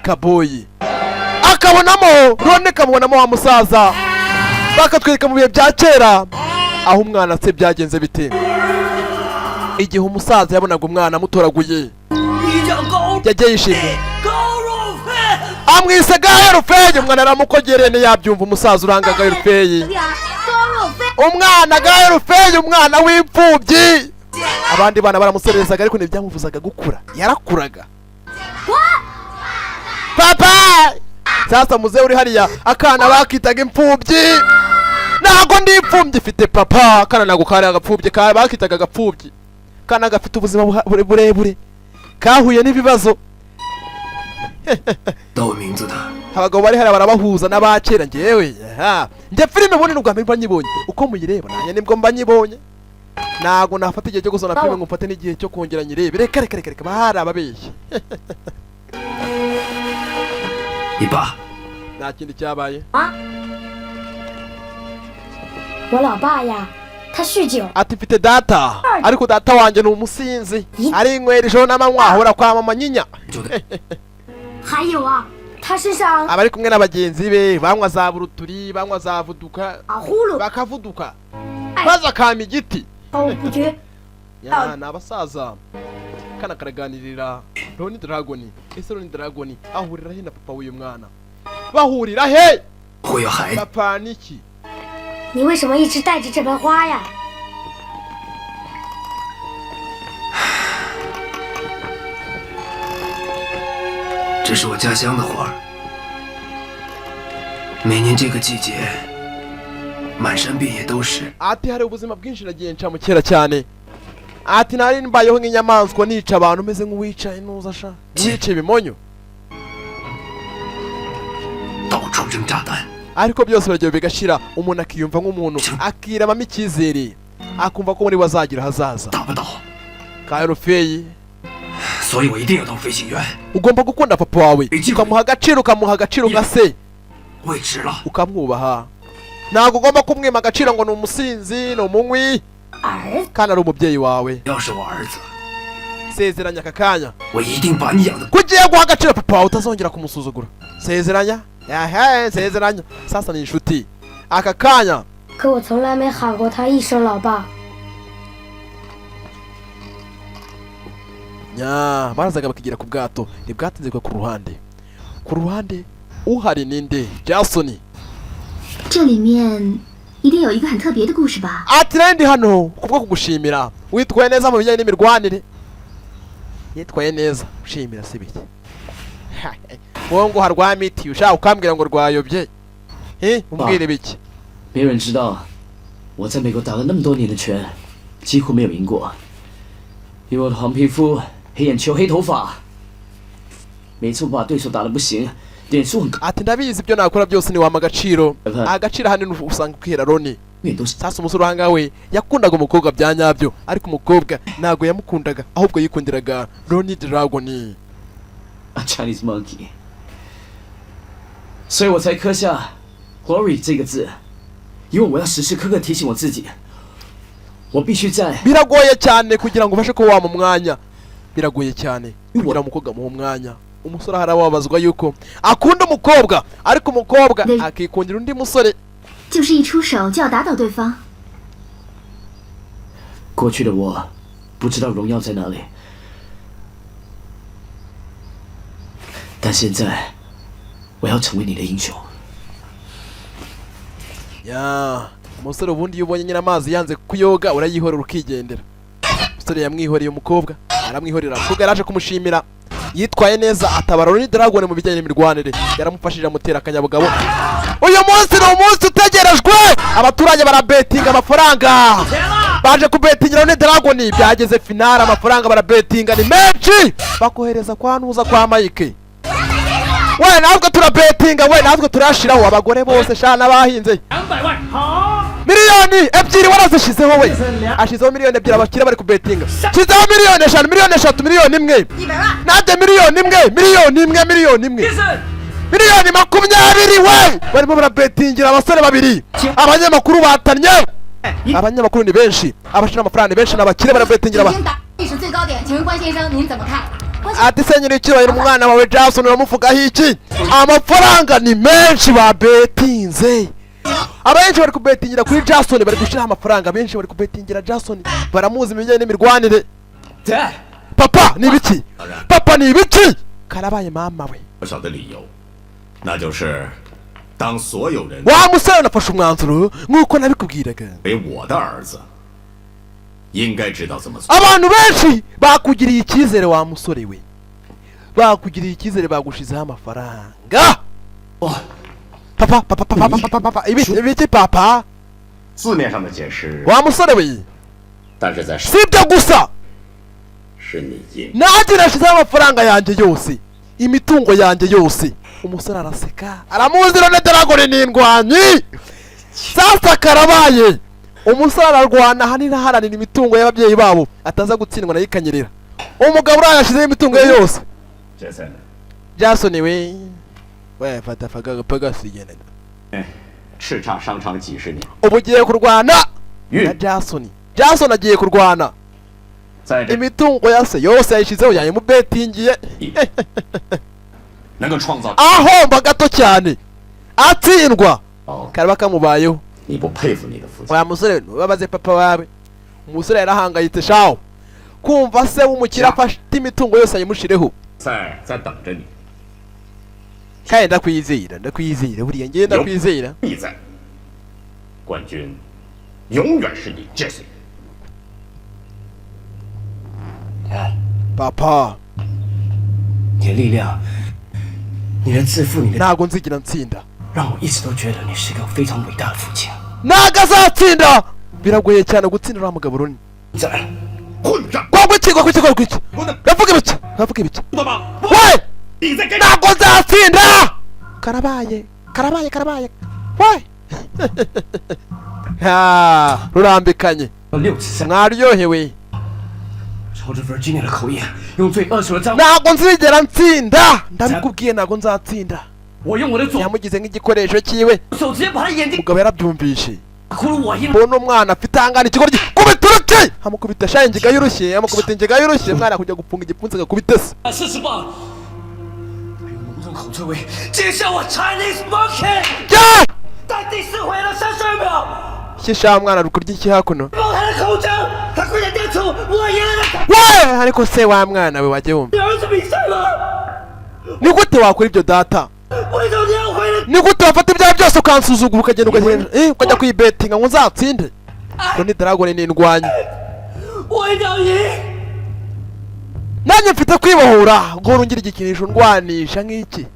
Kaboyi akabonamo Ronnie kabonamo wa musaza. Bakatwereka mu bihe bya kera aho umwana se byagenze bite. igihe umusaza yabonaga umwana amutoraguye yagiye yishimye amwise gaherufeyi. umwana aramukogereye ntiyabyumva umusaza uranga gaherufeyi. umwana gaherufeyi umwana w'imfubyi. abandi bana baramuserezaga ariko ntibyamuvuzaga gukura, yarakuraga. papa sasa muzehe uri hariya akana bakitaga imfubyi. ntago ndi imfubyi ifite papa. akana ntago kari agapfubyi bakitaga agapfubyi. akana gafite ubuzima burebure kahuye n'ibibazo. abagabo bari hariya barabahuza n'abakera. njyewe njye filime ubundi n'ubwa mbere mba nyibonye. uko muyireba nanjye nibwo mba nyibonye. ntago nafata igihe cyo gusoma filime ngo mfate n'igihe cyo kongera nyirebe. reka reka reka bahari ababeshyi. nta kindi cyabaye. ati mfite data ariko data wanjye ni umusinzi, ari inywera ijoro n'amanywa ahora kwa mama nyinya. abari kumwe n'abagenzi be banywa za buruturi, banywa za vuduka, bakavuduka maze akama igiti. ni abasaza. kana karaganirira Ronnie Dragon. ese Ronnie Dragon ahurira he na papa w'uyu mwana? bahurira he? papa niki? 你为什么一直带着这盆花呀？这是我家乡的花，每年这个季节，满山遍野都是。 ati hari ubuzima bwinshi nagiye nca mu kera cyane. ati nari mbayeho nk'inyamaswa nica abantu meze nk'uwicaye inuza sha nice bimonyo. 到处扔炸弹。 ariko byose biragiye bigashira umuntu akiyumva nk'umuntu akiramamo icyizere akumva ko muri wazagira hazaza. Gaherufeyi. 所以我一定要到飞行员。 ugomba gukunda papa wawe ukamuha agaciro nka se 位置了。 ukamwubaha. ntabwo ugomba kumwima agaciro ngo ni umusinzi ni umunywi kandi ari umubyeyi wawe. 要是我儿子， sezeranya aka kanya 我一定把你养的。 kugiye guha agaciro papa wawe utazongera kumusuzugura. sezeranya. sezeranya. sasa ni inshuti aka kanya. 可我从来没喊过他一声老爸。 barazaga bakigira ku bwato ntibwatinze ku ruhande uhari ninde? Jason. 这里面一定有一个很特别的故事吧？ ati ndi hano kubwo kugushimira witwaye neza mu bijyanye n'imirwanire. yitwaye neza ushimira se biki? wowe ngo harwaye imiti ushaka ukambwira ngo rwayobye. umbwire biki? 没人知道我在美国打了那么多年的拳几乎没有赢过，因为我的黄皮肤、黑眼球、黑头发，每次我把对手打得不行，脸数很高。 ati ndabizi ibyo nakora byose ni wama agaciro. agaciro ahanini usanga kwihera Ronnie. sasa umusore uhanga we yakundaga umukobwa bya nyabyo ariko umukobwa ntago yamukundaga ahubwo yikundiraga Ronnie Dragon. A Chinese monkey， 所以我才刻下 “glory” 这个字，因为我要时时刻刻提醒我自己，我必须在。 biragoye cyane kugira ngo ufashe ko wama umwanya. biragoye cyane kugira umukobwa mu mwanya. umusore harababazwa yuko akunda umukobwa ariko umukobwa akikundira undi musore. 就是一出手就要打倒对方。 过去的我不知道荣耀在哪里，但现在我要成为你的英雄。 umusore ubundi iyo ubonye nyine amazi yanze kuyoga urayihorera ukigendera. umusore yamwihoreye umukobwa aramwihorera. umukobwa yaraje kumushimira yitwaye neza atabara Ronnie Dragon mu bijyanye n'imirwanire. yaramufashije amutera akanyabugabo. uyu munsi ni umunsi utegerejwe. abaturage barabetinga amafaranga. baje kubetingira Ronnie Dragon. byageze finale amafaranga barabetinga ni menshi. bakohereza kwa ntuza kwa Mike. we natwe turabetinga we natwe turashiraho abagore bose shana bahinze. 200万，好。 miliyoni ebyiri warazishizeho we. ashizeho miliyoni ebyiri abakire bari kubetinga. shizeho miliyoni eshanu, miliyoni eshatu, miliyoni imwe. nanjye miliyoni imwe, miliyoni imwe, miliyoni imwe. miliyoni 20 we. barimo barabetingira abasore babiri. abanyamakuru batanye. abanyamakuru ni benshi. abashira amafaranga ni benshi n'abakire barabetingira aba. 历史最高点，请问关先生您怎么看？ ati senyeri icyubahiro umwana wawe Jason uramuvugaho iki? amafaranga ni menshi babetinze. abenshi bari kubetingira kuri Jason, bari gushira amafaranga, benshi bari kubetingira Jason, baramuzi ibijyanye n'imirwanire. Papa ni ibiki? Papa ni ibiki? Karabaye mama we. 小小的理由，那就是当所有人 wa musore nafashe umwanzuro nk'uko nabikubwiraga 为我的儿子，应该知道怎么做。 abantu benshi bakugiriye icyizere wa musore we, bakugiriye icyizere, bagushizeho amafaranga. Papa papa papa papa papa ibiki papa? 字面上的解释， wa musore we, 但是在 si ibyo gusa, 是你印。 nanjye nashizeho amafaranga yanjye yose, imitungo yanjye yose. Umusore araseka, aramuzi none Dragon ni indwanyi. Sasa karabaye, umusore ararwana ahanini aharanira imitungo y'ababyeyi babo ataza gutsindwa na yikanyerera. Umugabo urayashizeho imitungo ye yose. Jason we, we fata faga pagasigene. 叱咤商场几十年， ubu ugiye kurwana na Jason. Jason agiye kurwana, imitungo yase yose yayishizeho, yayimubetingiye. 能够创造 ahomba gato cyane, atsindwa karaba kamubayeho. 你不佩服你的父亲？ Oya musore, babaze papa wawe. Umusore yarahangayitse shaho kumva se w'umukire afashe imitungo yose ayimushireho. 在等着你。 kandi ndakwizera buriya ngiye ndakwizera. 必在，冠军永远是你，Jesse。 Papa， 你的力量，你的自负，你的 ntabwo nzigira ntsinda， 让我一直都觉得你是一个非常伟大的父亲。 ntabwo azatsinda, biragoye cyane gutsindira uriya mugabo runini. kwiki bavuga ibiki we, ntabwo nzatsinda. karabaye we. rurambikanye, mwaryohewe. 朝着 Virginia 的口音，用最恶俗的脏。 ntabwo nzigera ntsinda, ndabikubwiye ntabwo nzatsinda. 我用我的左 yamugize nk'igikoresho cyiwe. 手直接把他眼睛 umugabo yarabyumvishe. 哭了我一。 mbona umwana afite ahangana ikigoryi, kubita uruti, amukubita shayi ingiga y'urushye, amukubita ingiga y'urushye, mwana kujya gufunga igipfunsi agakubita se. 40磅，还有浓重口臭味，接下我 Chinese monkey。 在第4回合32秒。 shyisha mwana rukurya iki hakuno? 爆他的口腔，他快点电出，我赢了。 we, ariko se wa mwana we wajya wumva. 你儿子比赛吗？ ni gute wakora ibyo data? 为什么你要回来？ ni gute wafata ibyaha byose ukansuzugura ukagenda ukajya kuyibetinga ngo nzatsinde? ngo ni Dragon ni indwanyi. 我一定要赢。 nanjye mfite kwibohora, ngo ngira igikinisho ndwanisha nk'iki.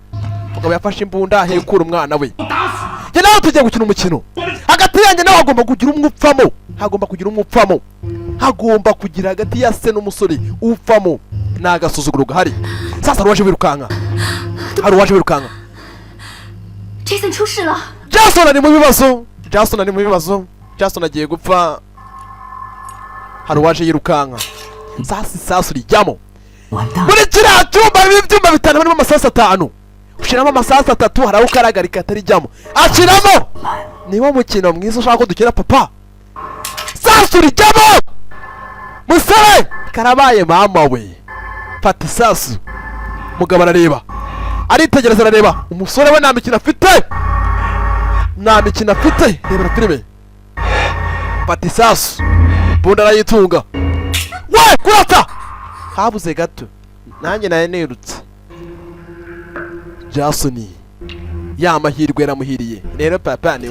umugabo yafashe imbunda ahekura umwana we. njye nawe tugiye gukina umukino, hagati yanjye nawe hagomba kugira umwupfamo, hagomba kugira hagati ya se n'umusore upfamo. ni agasuzuguro gahari. sasa hari uwaje wirukanka. Jason 出事了。 Jason ari mu bibazo, Jason agiye gupfa. hari uwaje yirukanka. sasa isasu rijyamo muri kiriya cyumba, ibyumba bitanu birimo amasasu 5, ushiramo amasasu 3, hari aho ukaragarika atarijyamo, ashiramo. niwo mukino mwiza ushaka ko dukina papa. sasu rijyamo, musore karabaye mama we. fata isasu. mugabo arareba, aritegereza, arareba umusore we nta mikino afite, rebera filime. fata isasu, bunda arayitunga. we kurata, habuze gato, nanjye naye nirutse. Jason ya mahirwe yaramuhiriye. rero papa ni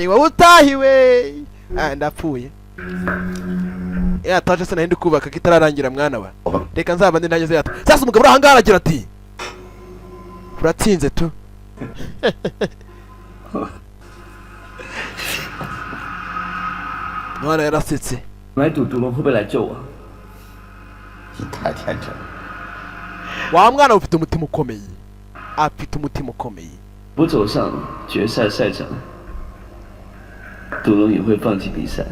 wowe utahiwe, ndapfuye. yataje se nahindi kubaka kitararangira mwana wa, reka nzaba ndi nageze yata. sasa umugabo urahangara aragira ati uratsinze tu. mwana yarasetse. 来赌毒龙会不会来救我？ 你太天真了。 wa mwana ufite umutima ukomeye. 不走上决赛赛场，毒龙也会放弃比赛。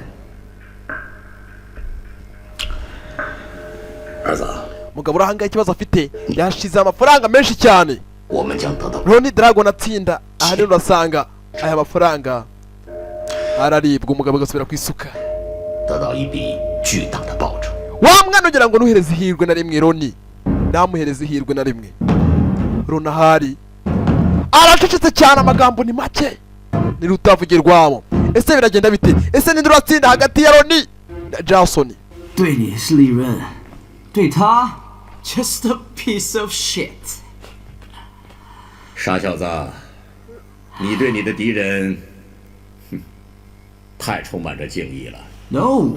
儿子， umugabo urahanga ikibazo afite, yashize amafaranga menshi cyane. 我们将得到。 none Dragon atsinda, aha rero urasanga aya mafaranga araribwa, umugabo agasubira ku isuka. 得到一笔巨大的报酬。 wa mwana ugira ngo nuhereze ihirwe na rimwe Roni, namuhereze ihirwe na rimwe. Ronahari aracecetse cyane, amagambo ni make. ni rutavugirwamo. Ese biragenda bite? Ese ninde uratsinda hagati ya Roni na Jason? 对你是利润，对他 just a piece of shit。傻小子，你对你的敌人，太充满着敬意了。No，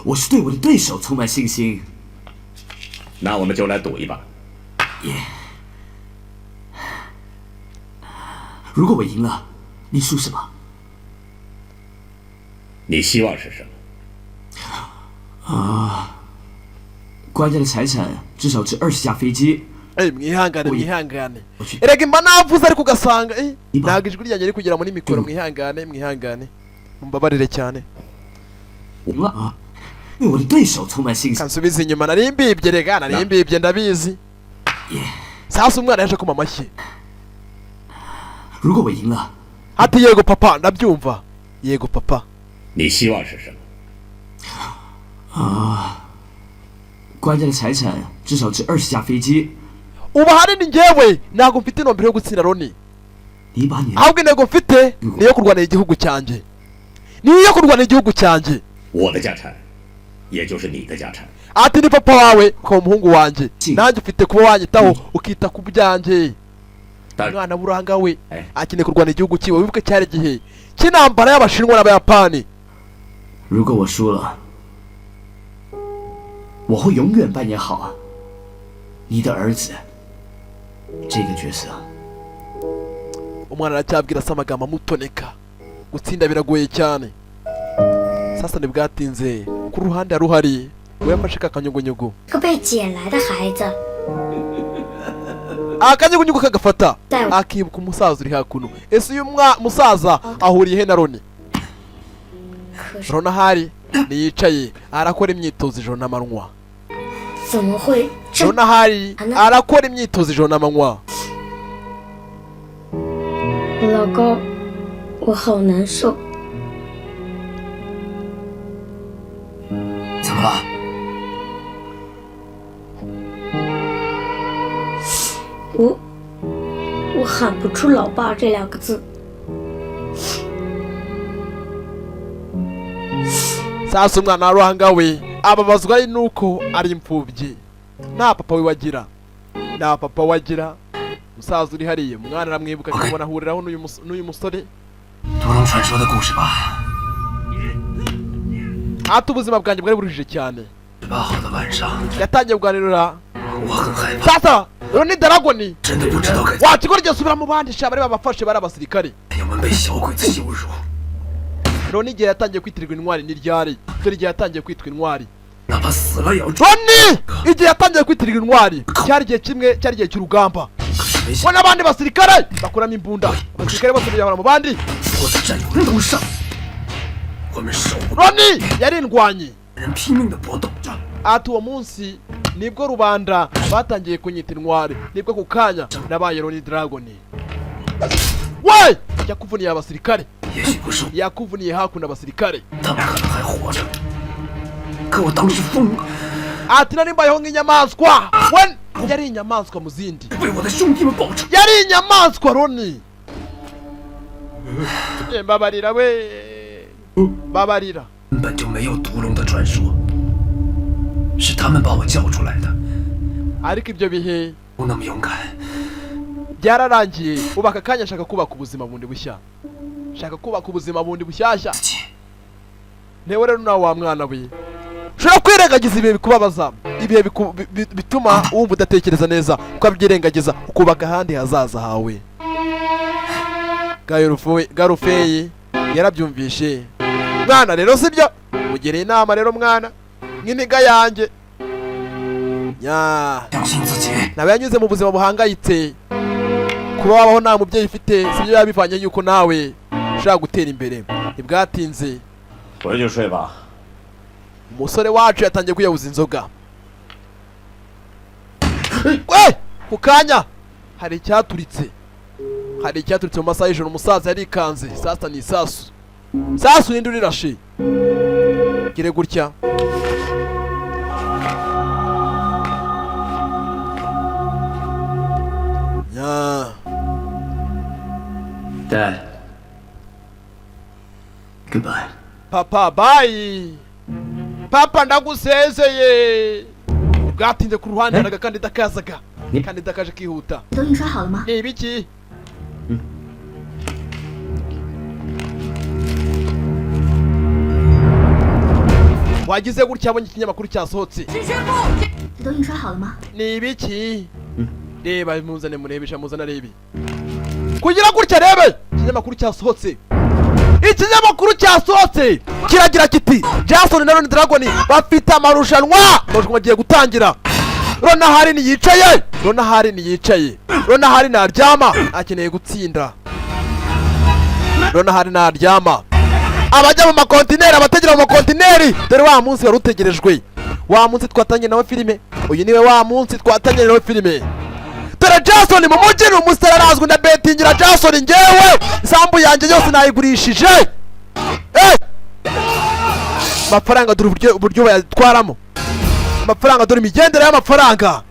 我是对我的对手充满信心。那我们就来赌一把。如果我赢了，你输什么？你希望是什么？官家的财产至少值20架飞机。mwihangane erega imba navuze ariko ugasanga ntabwo ijwi ryanjye riri kugera muri mikoro. Mwihangane mumbabarire cyane. kansubize inyuma, nari mbibye rega, nari mbibye ndabizi. sasa umwana yaje kuma amashyi. ati yego papa, ndabyumva. Yego papa. 你希望是什么？ 官家的财产至少值20架飞机。 ubu ahanini njyewe ntabwo mfite intumbero yo gutsinda Roni, ahubwo intego mfite ni iyo kurwanira igihugu cyanjye,我的家产也就是你的家产。 ati ni papa wawe ukaba umuhungu wanjye, nanjye ufite kuba wanyitaho ukita ku byanjye. umwana buranga we akeneye kurwanira igihugu cyiwe. wibuke cyari igihe cy'intambara y'Abashinwa n'Abayapani. 如果我输了，我会永远扮演好你的儿子这个角色。 umwana aracyabwira se amagambo amutoneka. gutsinda biragoye cyane. sasa ntibwatinze ku ruhande ruhari we yafashe kakanyugunyugu. 个被捡来的孩子。 akanyugunyugu kagafata akibuka umusaza uri hakuno. ese uyu musaza ahuriye he na Roni? Roni ahari niyicaye arakora imyitozo ijoro n'amanywa. 怎么会？ Roni ahari arakora imyitozo ijoro n'amanywa. 老高，我好难受。怎么了？我喊不出“老爸”这2个字。 sasa umwana wa ruhanga we ababazwa nuko ari imfubyi, nta papa we wagira, musaza uri hariye. umwana aramwibuka akabona ahuriraho n'uyu musore. 屠龙传说的故事吧。 ati ubuzima bwanjye bwari buruhije cyane. 18号的晚上， yatangiye kuganirira. 我很害怕。 sasa Roni Dragoni 真的不知道该。 wakigora igihe asubira mu bandi sha bari babafashe bari abasirikare. 我们被小鬼子羞辱。 Roni igihe yatangiye kwitirirwa intwari ni ryari? dore igihe yatangiye kwitwa intwari. 哪怕死了也要。 Roni igihe yatangiye kwitirirwa intwari cyari igihe kimwe, cyari igihe cy'urugamba. we n'abandi basirikare bakuramo imbunda. abasirikare bose bijyana mu bandi. 我的战友人都上。我们手。 Roni yari indwanyi. 人拼命的搏斗着。 ati uwo munsi nibwo rubanda batangiye kunyita intwari, nibwo ku kanya nabaye Roni Dragoni. we yakuvuniye abasirikare, yakuvuniye hakuno abasirikare. 他们可能还活着，可我当时疯了。 ati nari mbayeho nk'inyamaswa. we yari inyamaswa mu zindi. 为我的兄弟们报仇。 yari inyamaswa Roni. mbabarira we, mbabarira. 根本就没有毒龙的传说，是他们把我叫出来的。 ariko ibyo bihe 不那么勇敢。 byararangiye. ubu aka kanya nshaka kubaka ubuzima bundi bushya, nshaka kubaka ubuzima bundi bushyashya. ntewe rero nawe wa mwana we ushobora kwirengagiza ibihe bikubabaza, ibihe bituma wumva udatekereza neza, ukabyirengagiza ukubaka ahandi hazaza hawe. Garufeyi yarabyumvishe. mwana rero sibyo, mugereye inama rero mwana nk'iniga yanjye. nawe yanyuze mu buzima buhangayitse. kuba wabaho nta mubyeyi ufite sibyo biba bivanye yuko nawe ushaka gutera imbere. ntibwatinze 回去睡吧。 umusore wacu yatangiye kwiyahuza inzoga. we ku kanya hari icyaturitse mu masaha y'ijoro. umusaza yarikanze. sasa ni isasu. sasu ninde urirashe? gire gutya. Dad, papa bayi papa ndagusezeye bwatinze ku ruhande haraga kandi dakazaga kandi dakaje kihuta 都印刷好了吗？ ni ibiki wagize gutya abonye ikinyamakuru cyasohotse 这都印刷好了吗？ ni ibiki reba muzane murebesha muzana rebi kugira gutya rebe ikinyamakuru cyasohotse ikinyamakuru cyasohotse kiragira kiti Jason na Ron Dragon bafite amarushanwa bagiye gutangira Ron hari ni yicaye Ron hari naryama akeneye gutsinda Ron hari naryama abajya mu makontineri abategera mu makontineri dore wa munsi wari utegerejwe wa munsi twatanye nawe filime uyu niwe wa munsi twatanye nawe filime dore Jason mu mujyi ni umusore arazwi na betingira Jason ngewe isambu yanjye yose nayigurishije amafaranga dore uburyo bayatwaramo amafaranga dore imigendere y'amafaranga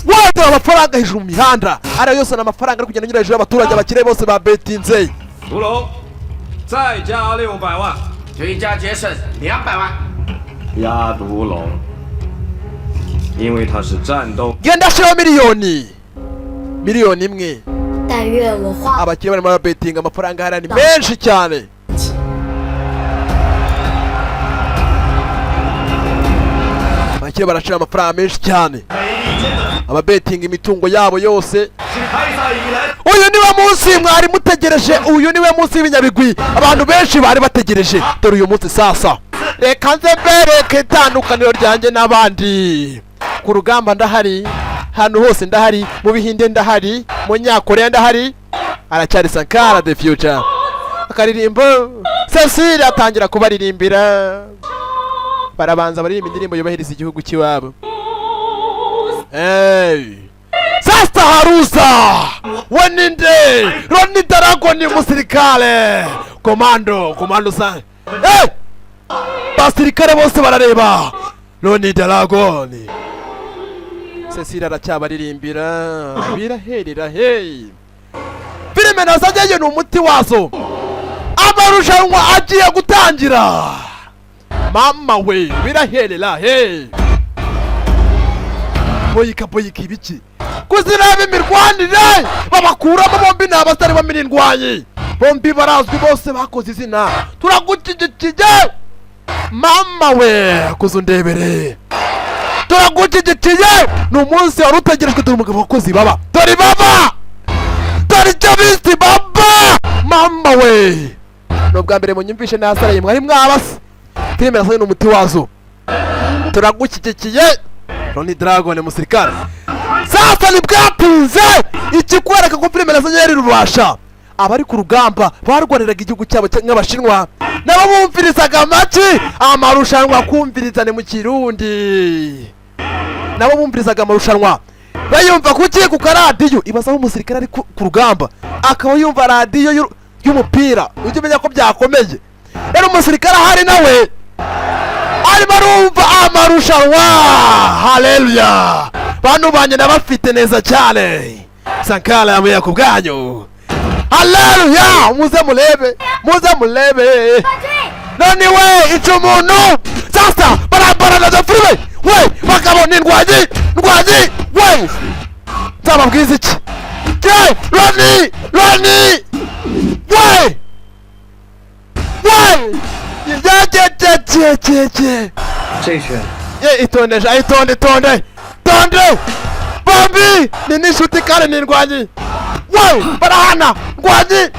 wenda amafaranga hejuru mu mihanda ariyo yose ni amafaranga ari kugenda anyura hejuru y'abaturage abakire bose ba betinze 屠龙再加600万，追加节省200万。 压毒龙，因为他是战斗。 genda shiraho miliyoni imwe 但愿我花 abakire barimo barabetinga amafaranga hariya ni menshi cyane abakire barashira amafaranga menshi cyane ababetinga imitungo yabo yose uyu niwe munsi mwari mutegereje uyu niwe munsi w'ibinyabigwi abantu benshi bari bategereje dore uyu munsi sasa reka nze mbereke itandukaniro ryanjye n'abandi ku rugamba ndahari hano hose ndahari mu bihinde ndahari mu nyakoreya ndahari aracyari Sankara the future akaririmbo Cecile atangira kubaririmbira barabanza baririmba indirimbo yubahiriza igihugu cy'iwabo sasa haruza weninde Ron Dragon musirikale komando sa basirikare bose barareba Ron Dragon Cecile aracyabaririmbira biraherera filime nasajyayo ni umuti wazo amarushanwa agiye gutangira mama we biraherera boyika ibiki kuziraba imirwanire babakuramo bombi ni abasare b'amirindwanyi bombi barazwi bose bakoze izina turagukigikiye mama we kuzundebere turagukigikiye ni umunsi wari utegerejwe dore umugabo wakoze baba dore icyo bisi baba mama we ni ubwa mbere munyumvishe nasaraye mwari mwabase filime nasanye ni umuti wazo turagukigikiye Ron Dragon musirikare sasa ni bwatinze ikikwereka ko filime nasanye yari rubasha abari ku rugamba barwaniraga igihugu cyabo nk'abashinwa nabo bumvirizaga amaki amarushanwa kumvirizane mu kirundi nabo bumvirizaga amarushanwa bayumva kuki ku karadiyo ibaza aho umusirikare ari ku rugamba akaba yumva radiyo y'umupira ujye umenya ko byakomeye rero umusirikare ahari nawe arimo arumva amarushanwa haleluya bantu banye nabafite neza cyane Sankara yamuye ku bwanyu haleluya muze mulebe none we icyo umuntu sasa barabarana za filime we bakabona indwanyi we nzababwiza iki Roni we这拳 itonde bombi ni nishuti kandi ni indwanyi we barahana ndwanyi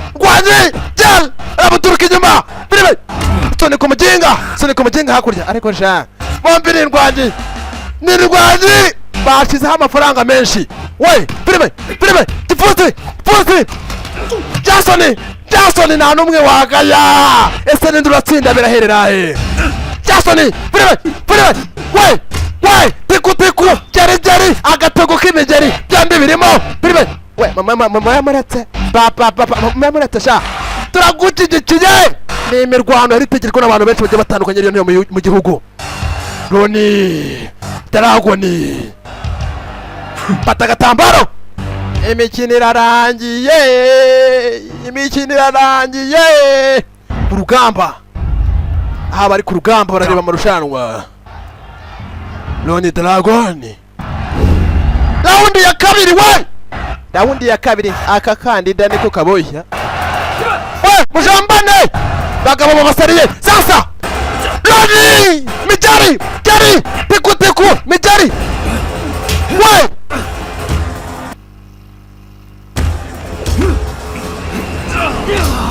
jel arabuturuka inyuma filime Sonic umuginga hakurya ariko sha bombi ni indwanyi bashizeho amafaranga menshi we filime tifusi Jason nta n'umwe wagaya ese ninde uratsinda biraherera Jason filime we tiku jeri agatego k'imigeri byombi birimo filime we mama yamuretse yamuretse sha turagukigikiye ni imirwano yari itegerejwe n'abantu benshi bagiye batandukanye rero mu gihugu Ron Dragon fata agatambaro imikino irarangiye urugamba aha bari ku rugamba barareba amarushanwa. Loni Dragoni raundi ya kabiri we, raundi ya kabiri. Aka kandida niko kaboshya we, mujambane bagabo babasariye sasa. Loni Mijari Jari tiku Mijari we,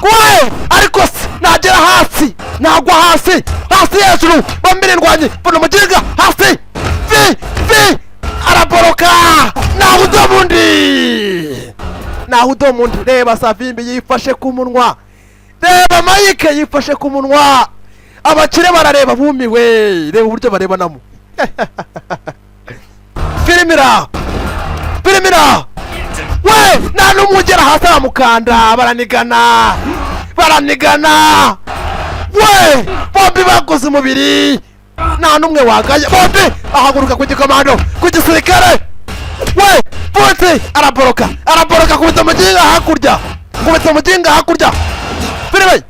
we ariko nagera hasi nagwa hasi hejuru bambire ndwanye mbona mugiga hasi vi araboroka naho udomundi reba Savimbi yifashe ku munwa, reba Mike yifashe ku munwa, abakire barareba bumiwe, reba uburyo barebanamo. Filimira we, nta n'umugera hasi aramukanda, baranigana we, bombi bakoze umubiri, nta n'umwe wagaye, bombi ahaguruka ku gikomando ku gisirikare we, bose araboroka kubita umuginga hakurya, filime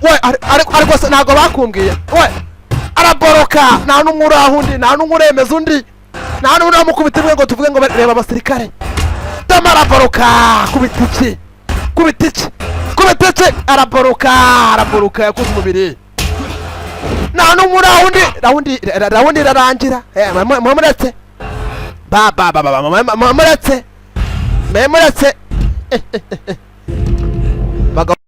we, ariko se ntabwo bakumbwiye we, araboroka, nta n'umwe uraho undi, nta n'umwe uremeza undi, nta n'umwe uramukubita imwe ngo tuvuge ngo reba abasirikare. Dama araboroka kubita iki araboroka yakoze umubiri, nta n'umwe uraho undi, raundi irarangira. Muretse muretse